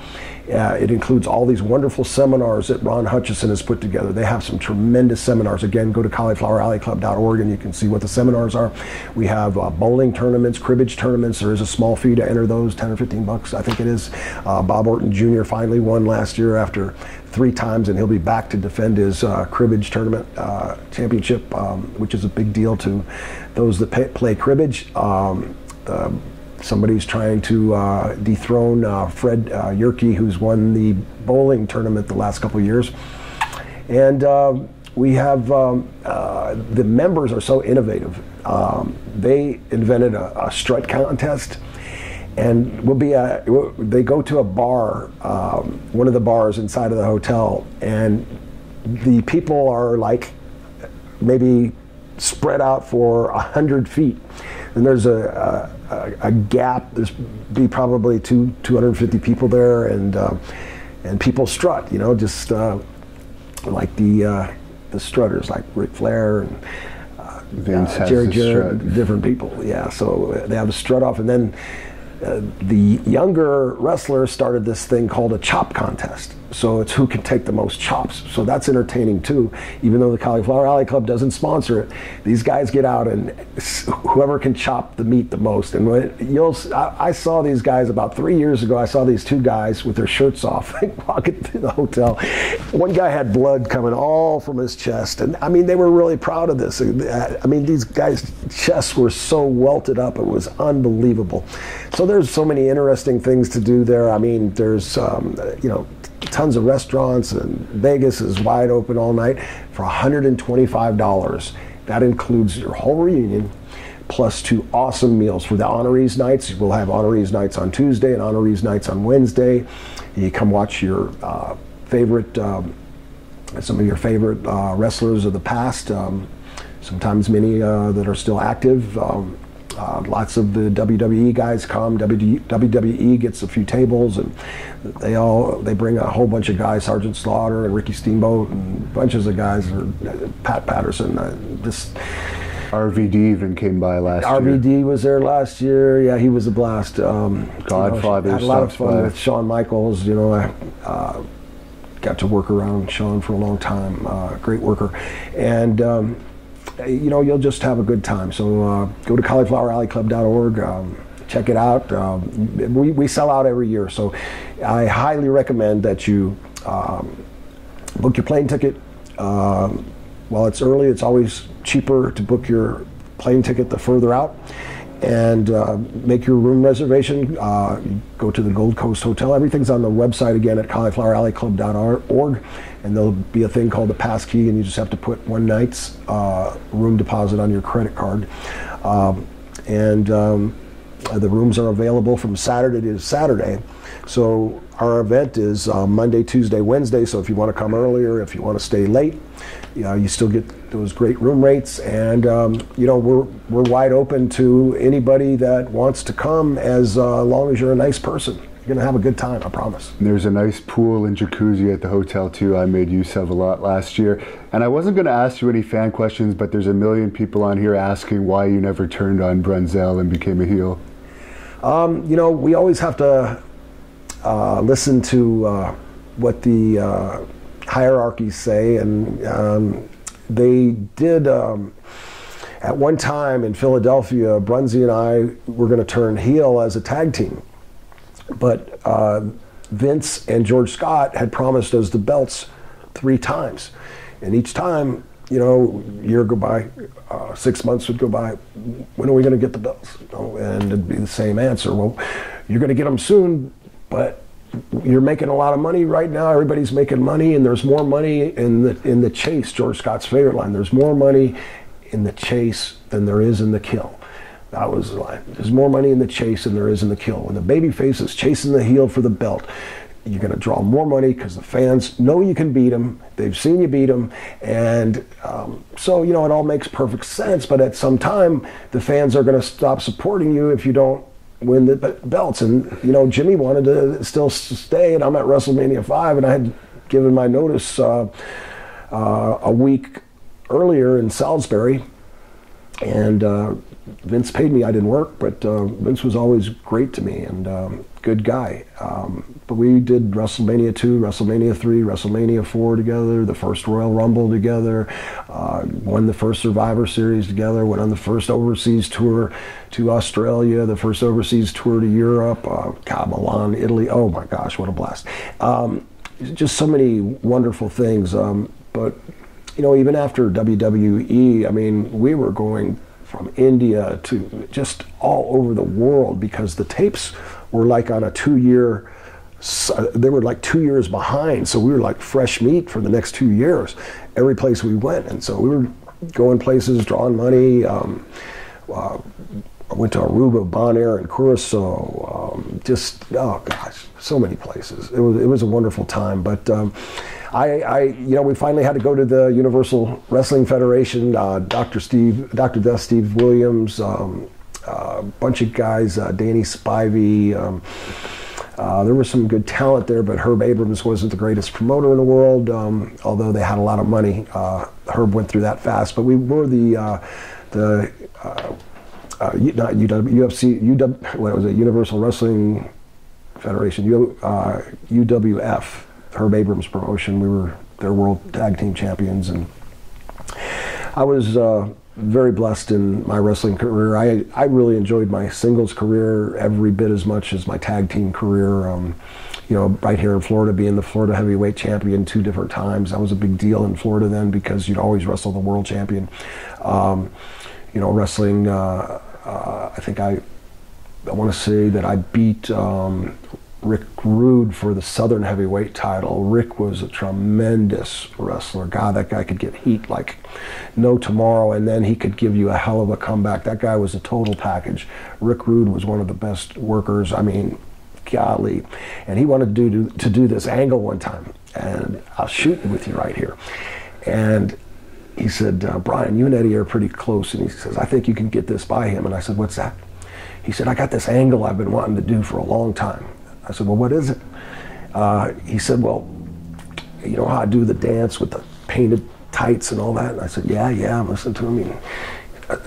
It includes all these wonderful seminars that Ron Hutchison has put together. They have some tremendous seminars. Again, go to caulifloweralleyclub.org and you can see what the seminars are. We have bowling tournaments, cribbage tournaments. There is a small fee to enter those, 10 or 15 bucks, I think it is. Bob Orton Jr. finally won last year after 3 times, and he'll be back to defend his cribbage tournament championship, which is a big deal to those that play cribbage. Somebody's trying to dethrone Fred Yerke, who's won the bowling tournament the last couple of years. And we have, the members are so innovative. They invented a strut contest, and they go to a bar, one of the bars inside of the hotel, and the people are like maybe spread out for 100 feet. And there's a gap. There's probably 250 people there, and people strut, you know, just like the strutters, like Ric Flair and Jerry Jarrett, different people. Yeah, so they have a strut off, and then the younger wrestlers started this thing called a chop contest. So it's who can take the most chops. So that's entertaining too. Even though the Cauliflower Alley Club doesn't sponsor it, these guys get out and whoever can chop the meat the most. And I saw these guys about 3 years ago. I saw these 2 guys with their shirts off walking through the hotel. One guy had blood coming all from his chest. And I mean, they were really proud of this. I mean, these guys' chests were so welted up. It was unbelievable. So there's so many interesting things to do there. I mean, there's, you know, tons of restaurants, and Vegas is wide open all night for $125. That includes your whole reunion, plus 2 awesome meals for the honorees nights. We'll have honorees nights on Tuesday and honorees nights on Wednesday. You come watch your favorite, some of your favorite wrestlers of the past, sometimes many that are still active. Lots of the WWE guys come. WWE gets a few tables, and they bring a whole bunch of guys, Sergeant Slaughter and Ricky Steamboat and bunches of guys, or Pat Patterson. RVD even came by last year. RVD was there last year. Yeah, he was a blast. Godfather. Had a lot of fun with Shawn Michaels. You know, I got to work around Shawn for a long time. Great worker, and. You know, you'll just have a good time. So go to caulifloweralleyclub.org, check it out. We sell out every year, so I highly recommend that you book your plane ticket. While it's early, it's always cheaper to book your plane ticket the further out. And make your room reservation. You go to the Gold Coast Hotel. Everything's on the website again at caulifloweralleyclub.org, and there'll be a thing called the pass key, and you just have to put one night's room deposit on your credit card. The rooms are available from Saturday to Saturday. So our event is Monday, Tuesday, Wednesday. So if you want to come earlier, if you want to stay late, you still get those great room rates. And we're wide open to anybody that wants to come, as long as you're a nice person. You're gonna have a good time, I promise. There's a nice pool and jacuzzi at the hotel too. I made use of a lot last year. And I wasn't gonna ask you any fan questions, but there's a million people on here asking why you never turned on Brunzell and became a heel. We always have to listen to what the hierarchies say, and they did. At one time in Philadelphia, Brunzy and I were going to turn heel as a tag team, but Vince and George Scott had promised us the belts 3 times, and each time, year go by, 6 months would go by. When are we going to get the belts? And it'd be the same answer. Well, you're going to get them soon, but you're making a lot of money right now. Everybody's making money, and there's more money in the chase. George Scott's favorite line: "There's more money in the chase than there is in the kill." That was the line. There's more money in the chase than there is in the kill. When the babyface is chasing the heel for the belt, you're going to draw more money because the fans know you can beat them. They've seen you beat them, and so it all makes perfect sense. But at some time, the fans are going to stop supporting you if you don't win the belts. And Jimmy wanted to still stay, and I'm at WrestleMania 5, and I had given my notice a week earlier in Salisbury, and Vince paid me. I didn't work, but Vince was always great to me, and good guy. But we did WrestleMania 2, WrestleMania 3, WrestleMania 4 together, the first Royal Rumble together, won the first Survivor Series together, went on the first overseas tour to Australia, the first overseas tour to Europe, Milan, Italy. Oh my gosh, what a blast. Just so many wonderful things. But even after WWE, we were going from India to just all over the world, because the tapes were like on a 2-year, they were like 2 years behind. So we were like fresh meat for the next 2 years, every place we went. And so we were going places, drawing money. I went to Aruba, Bonaire, and Curacao. Oh gosh, so many places. It was a wonderful time. But we finally had to go to the Universal Wrestling Federation. Dr. Dusty Williams, a bunch of guys, Danny Spivey. There was some good talent there, but Herb Abrams wasn't the greatest promoter in the world, although they had a lot of money. Herb went through that fast, but we were not UFC, what was it? Universal Wrestling Federation, UWF, Herb Abrams promotion. We were their world tag team champions, and I was very blessed in my wrestling career. I really enjoyed my singles career every bit as much as my tag team career. Right here in Florida, being the Florida heavyweight champion 2 different times. That was a big deal in Florida then, because you'd always wrestle the world champion. Wrestling, I think I want to say that I beat Rick Rude for the Southern heavyweight title. Rick was a tremendous wrestler. God, that guy could get heat like no tomorrow, and then he could give you a hell of a comeback. That guy was a total package. Rick Rude was one of the best workers. Golly. And he wanted to do this angle one time, and I'll shoot it with you right here. And he said, "Brian, you and Eddie are pretty close." And he says, "I think you can get this by him." And I said, "What's that?" He said, "I got this angle I've been wanting to do for a long time." I said, "Well, what is it?" He said, "Well, you know how I do the dance with the painted tights and all that?" And I said, yeah, I'm listening to him.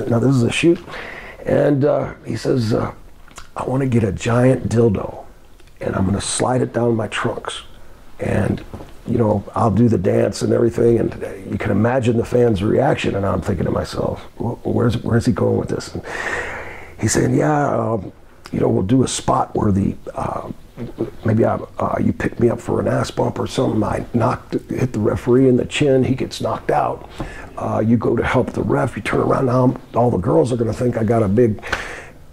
Now this is a shoot. And he says, "I want to get a giant dildo, and I'm going to slide it down my trunks. And I'll do the dance and everything." And you can imagine the fans' reaction. And I'm thinking to myself, where's he going with this? And he's saying, "Yeah, we'll do a spot where the maybe you picked me up for an ass bump or something. I hit the referee in the chin. He gets knocked out. You go to help the ref. You turn around. Now all the girls are going to think I got a big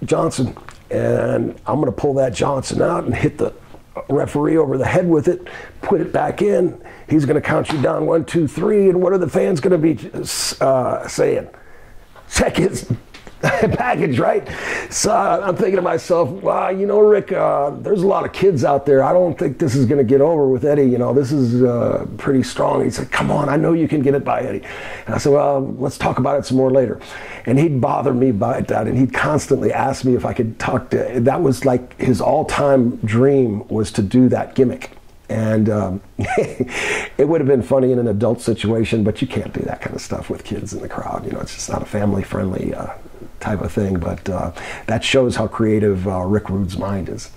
Johnson, and I'm going to pull that Johnson out and hit the referee over the head with it, put it back in. He's going to count you down 1, 2, 3, and what are the fans going to be saying? Check his package, right? So I'm thinking to myself, wow, you know, Rick, there's a lot of kids out there. I don't think this is going to get over with Eddie. You know, this is pretty strong. He said, come on, I know you can get it by Eddie. And I said, well, let's talk about it some more later. And he'd bother me by that, and he'd constantly ask me if I could talk to, that was like his all-time dream, was to do that gimmick. And it would have been funny in an adult situation, but you can't do that kind of stuff with kids in the crowd. You know, it's just not a family-friendly type of thing, but that shows how creative Rick Rude's mind is.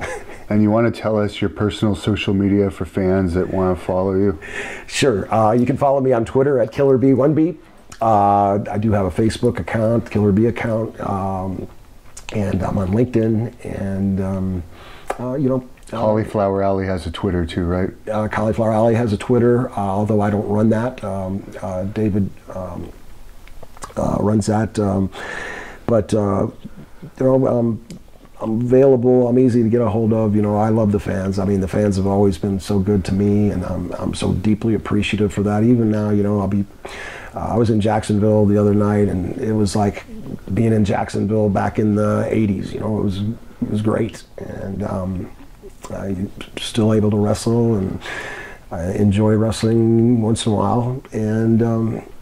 And you want to tell us your personal social media for fans that want to follow you? Sure. You can follow me on Twitter at KillerB1B. I do have a Facebook account, Killer B account, and I'm on LinkedIn, and you know, Cauliflower Alley has a Twitter too, right? Cauliflower Alley has a Twitter, although I don't run that. David runs that. But you know, I'm available. I'm easy to get a hold of. You know, I love the fans. I mean, the fans have always been so good to me, and I'm so deeply appreciative for that. Even now, you know, I was in Jacksonville the other night, and it was like being in Jacksonville back in the '80s. You know, it was great, and I'm still able to wrestle, and I enjoy wrestling once in a while, and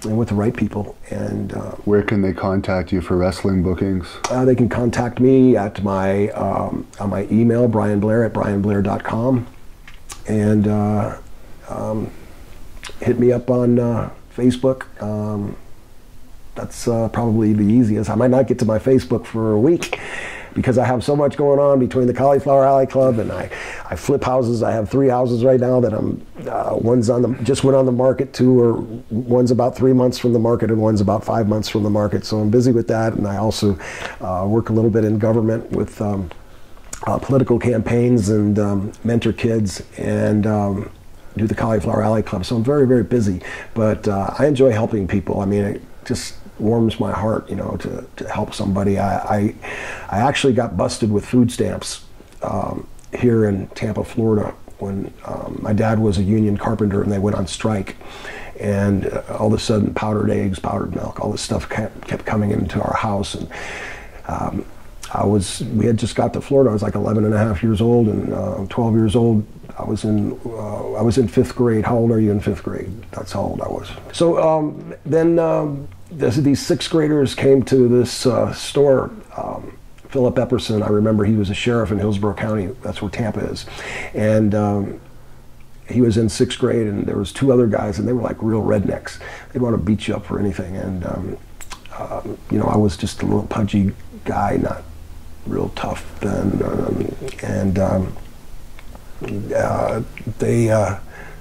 with the right people. And where can they contact you for wrestling bookings? They can contact me at my on my email, brianblair@brianblair.com, and hit me up on Facebook. That's probably the easiest. I might not get to my Facebook for a week, because I have so much going on between the Cauliflower Alley Club, and I flip houses. I have 3 houses right now that one's just went on the market, 2, or one's about 3 months from the market, and one's about 5 months from the market. So I'm busy with that, and I also work a little bit in government with political campaigns and mentor kids, and do the Cauliflower Alley Club. So I'm very, very busy, but I enjoy helping people. I mean, it just warms my heart, you know, to help somebody. I actually got busted with food stamps here in Tampa, Florida, when my dad was a union carpenter and they went on strike, and all of a sudden powdered eggs, powdered milk, all this stuff kept coming into our house, and we had just got to Florida. I was like 11 and a half years old, and 12 years old. I was in 5th grade. How old are you in 5th grade? That's how old I was. So then these 6th graders came to this store. Philip Epperson, I remember he was a sheriff in Hillsborough County. That's where Tampa is. And he was in 6th grade, and there was 2 other guys, and they were like real rednecks. They'd want to beat you up for anything. And you know, I was just a little pudgy guy, not real tough then. They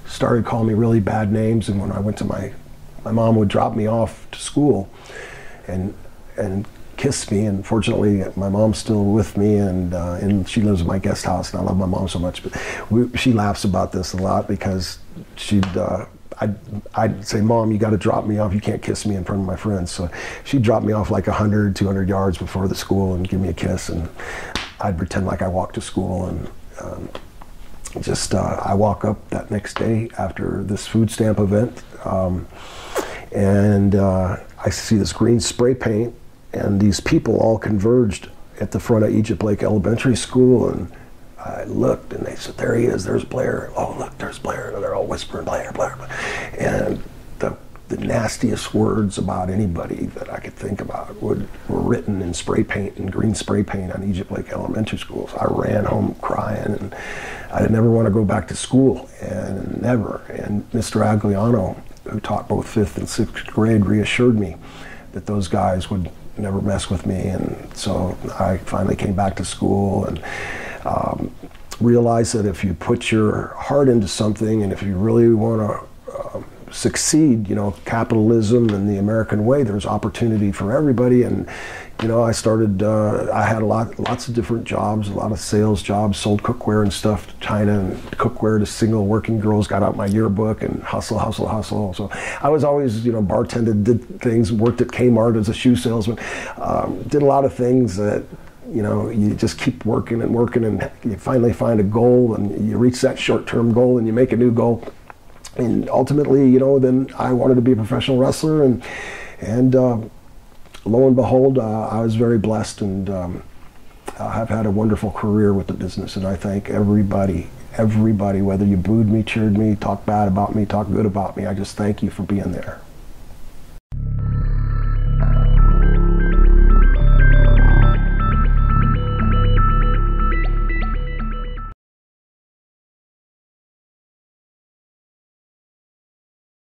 started calling me really bad names, and when I went to my mom would drop me off to school and kiss me, and fortunately my mom's still with me, and she lives in my guest house, and I love my mom so much, but she laughs about this a lot, because I'd say, Mom, you got to drop me off. You can't kiss me in front of my friends. So she'd drop me off like 100, 200 yards before the school and give me a kiss, and I'd pretend like I walked to school, and I walk up that next day after this food stamp event, and I see this green spray paint, and these people all converged at the front of Egypt Lake Elementary School, and I looked, and they said, there he is, there's Blair. Oh, look, there's Blair. And they're all whispering, Blair, Blair. And the nastiest words about anybody that I could think about were written in spray paint, and green spray paint on Egypt Lake Elementary School. So I ran home crying, and I didn't ever want to go back to school, and never. And Mr. Agliano, who taught both 5th and 6th grade, reassured me that those guys would never mess with me. And so I finally came back to school, and realized that if you put your heart into something, and if you really want to succeed, capitalism and the American way, there's opportunity for everybody. And I started, I had lots of different jobs, a lot of sales jobs, sold cookware and stuff to China, and cookware to single working girls, got out my yearbook and hustle. So I was always, bartended, did things, worked at Kmart as a shoe salesman, did a lot of things that, you just keep working and you finally find a goal, and you reach that short-term goal and you make a new goal. And ultimately, then I wanted to be a professional wrestler, and lo and behold, I was very blessed, and I've had a wonderful career with the business, and I thank everybody, whether you booed me, cheered me, talked bad about me, talked good about me, I just thank you for being there.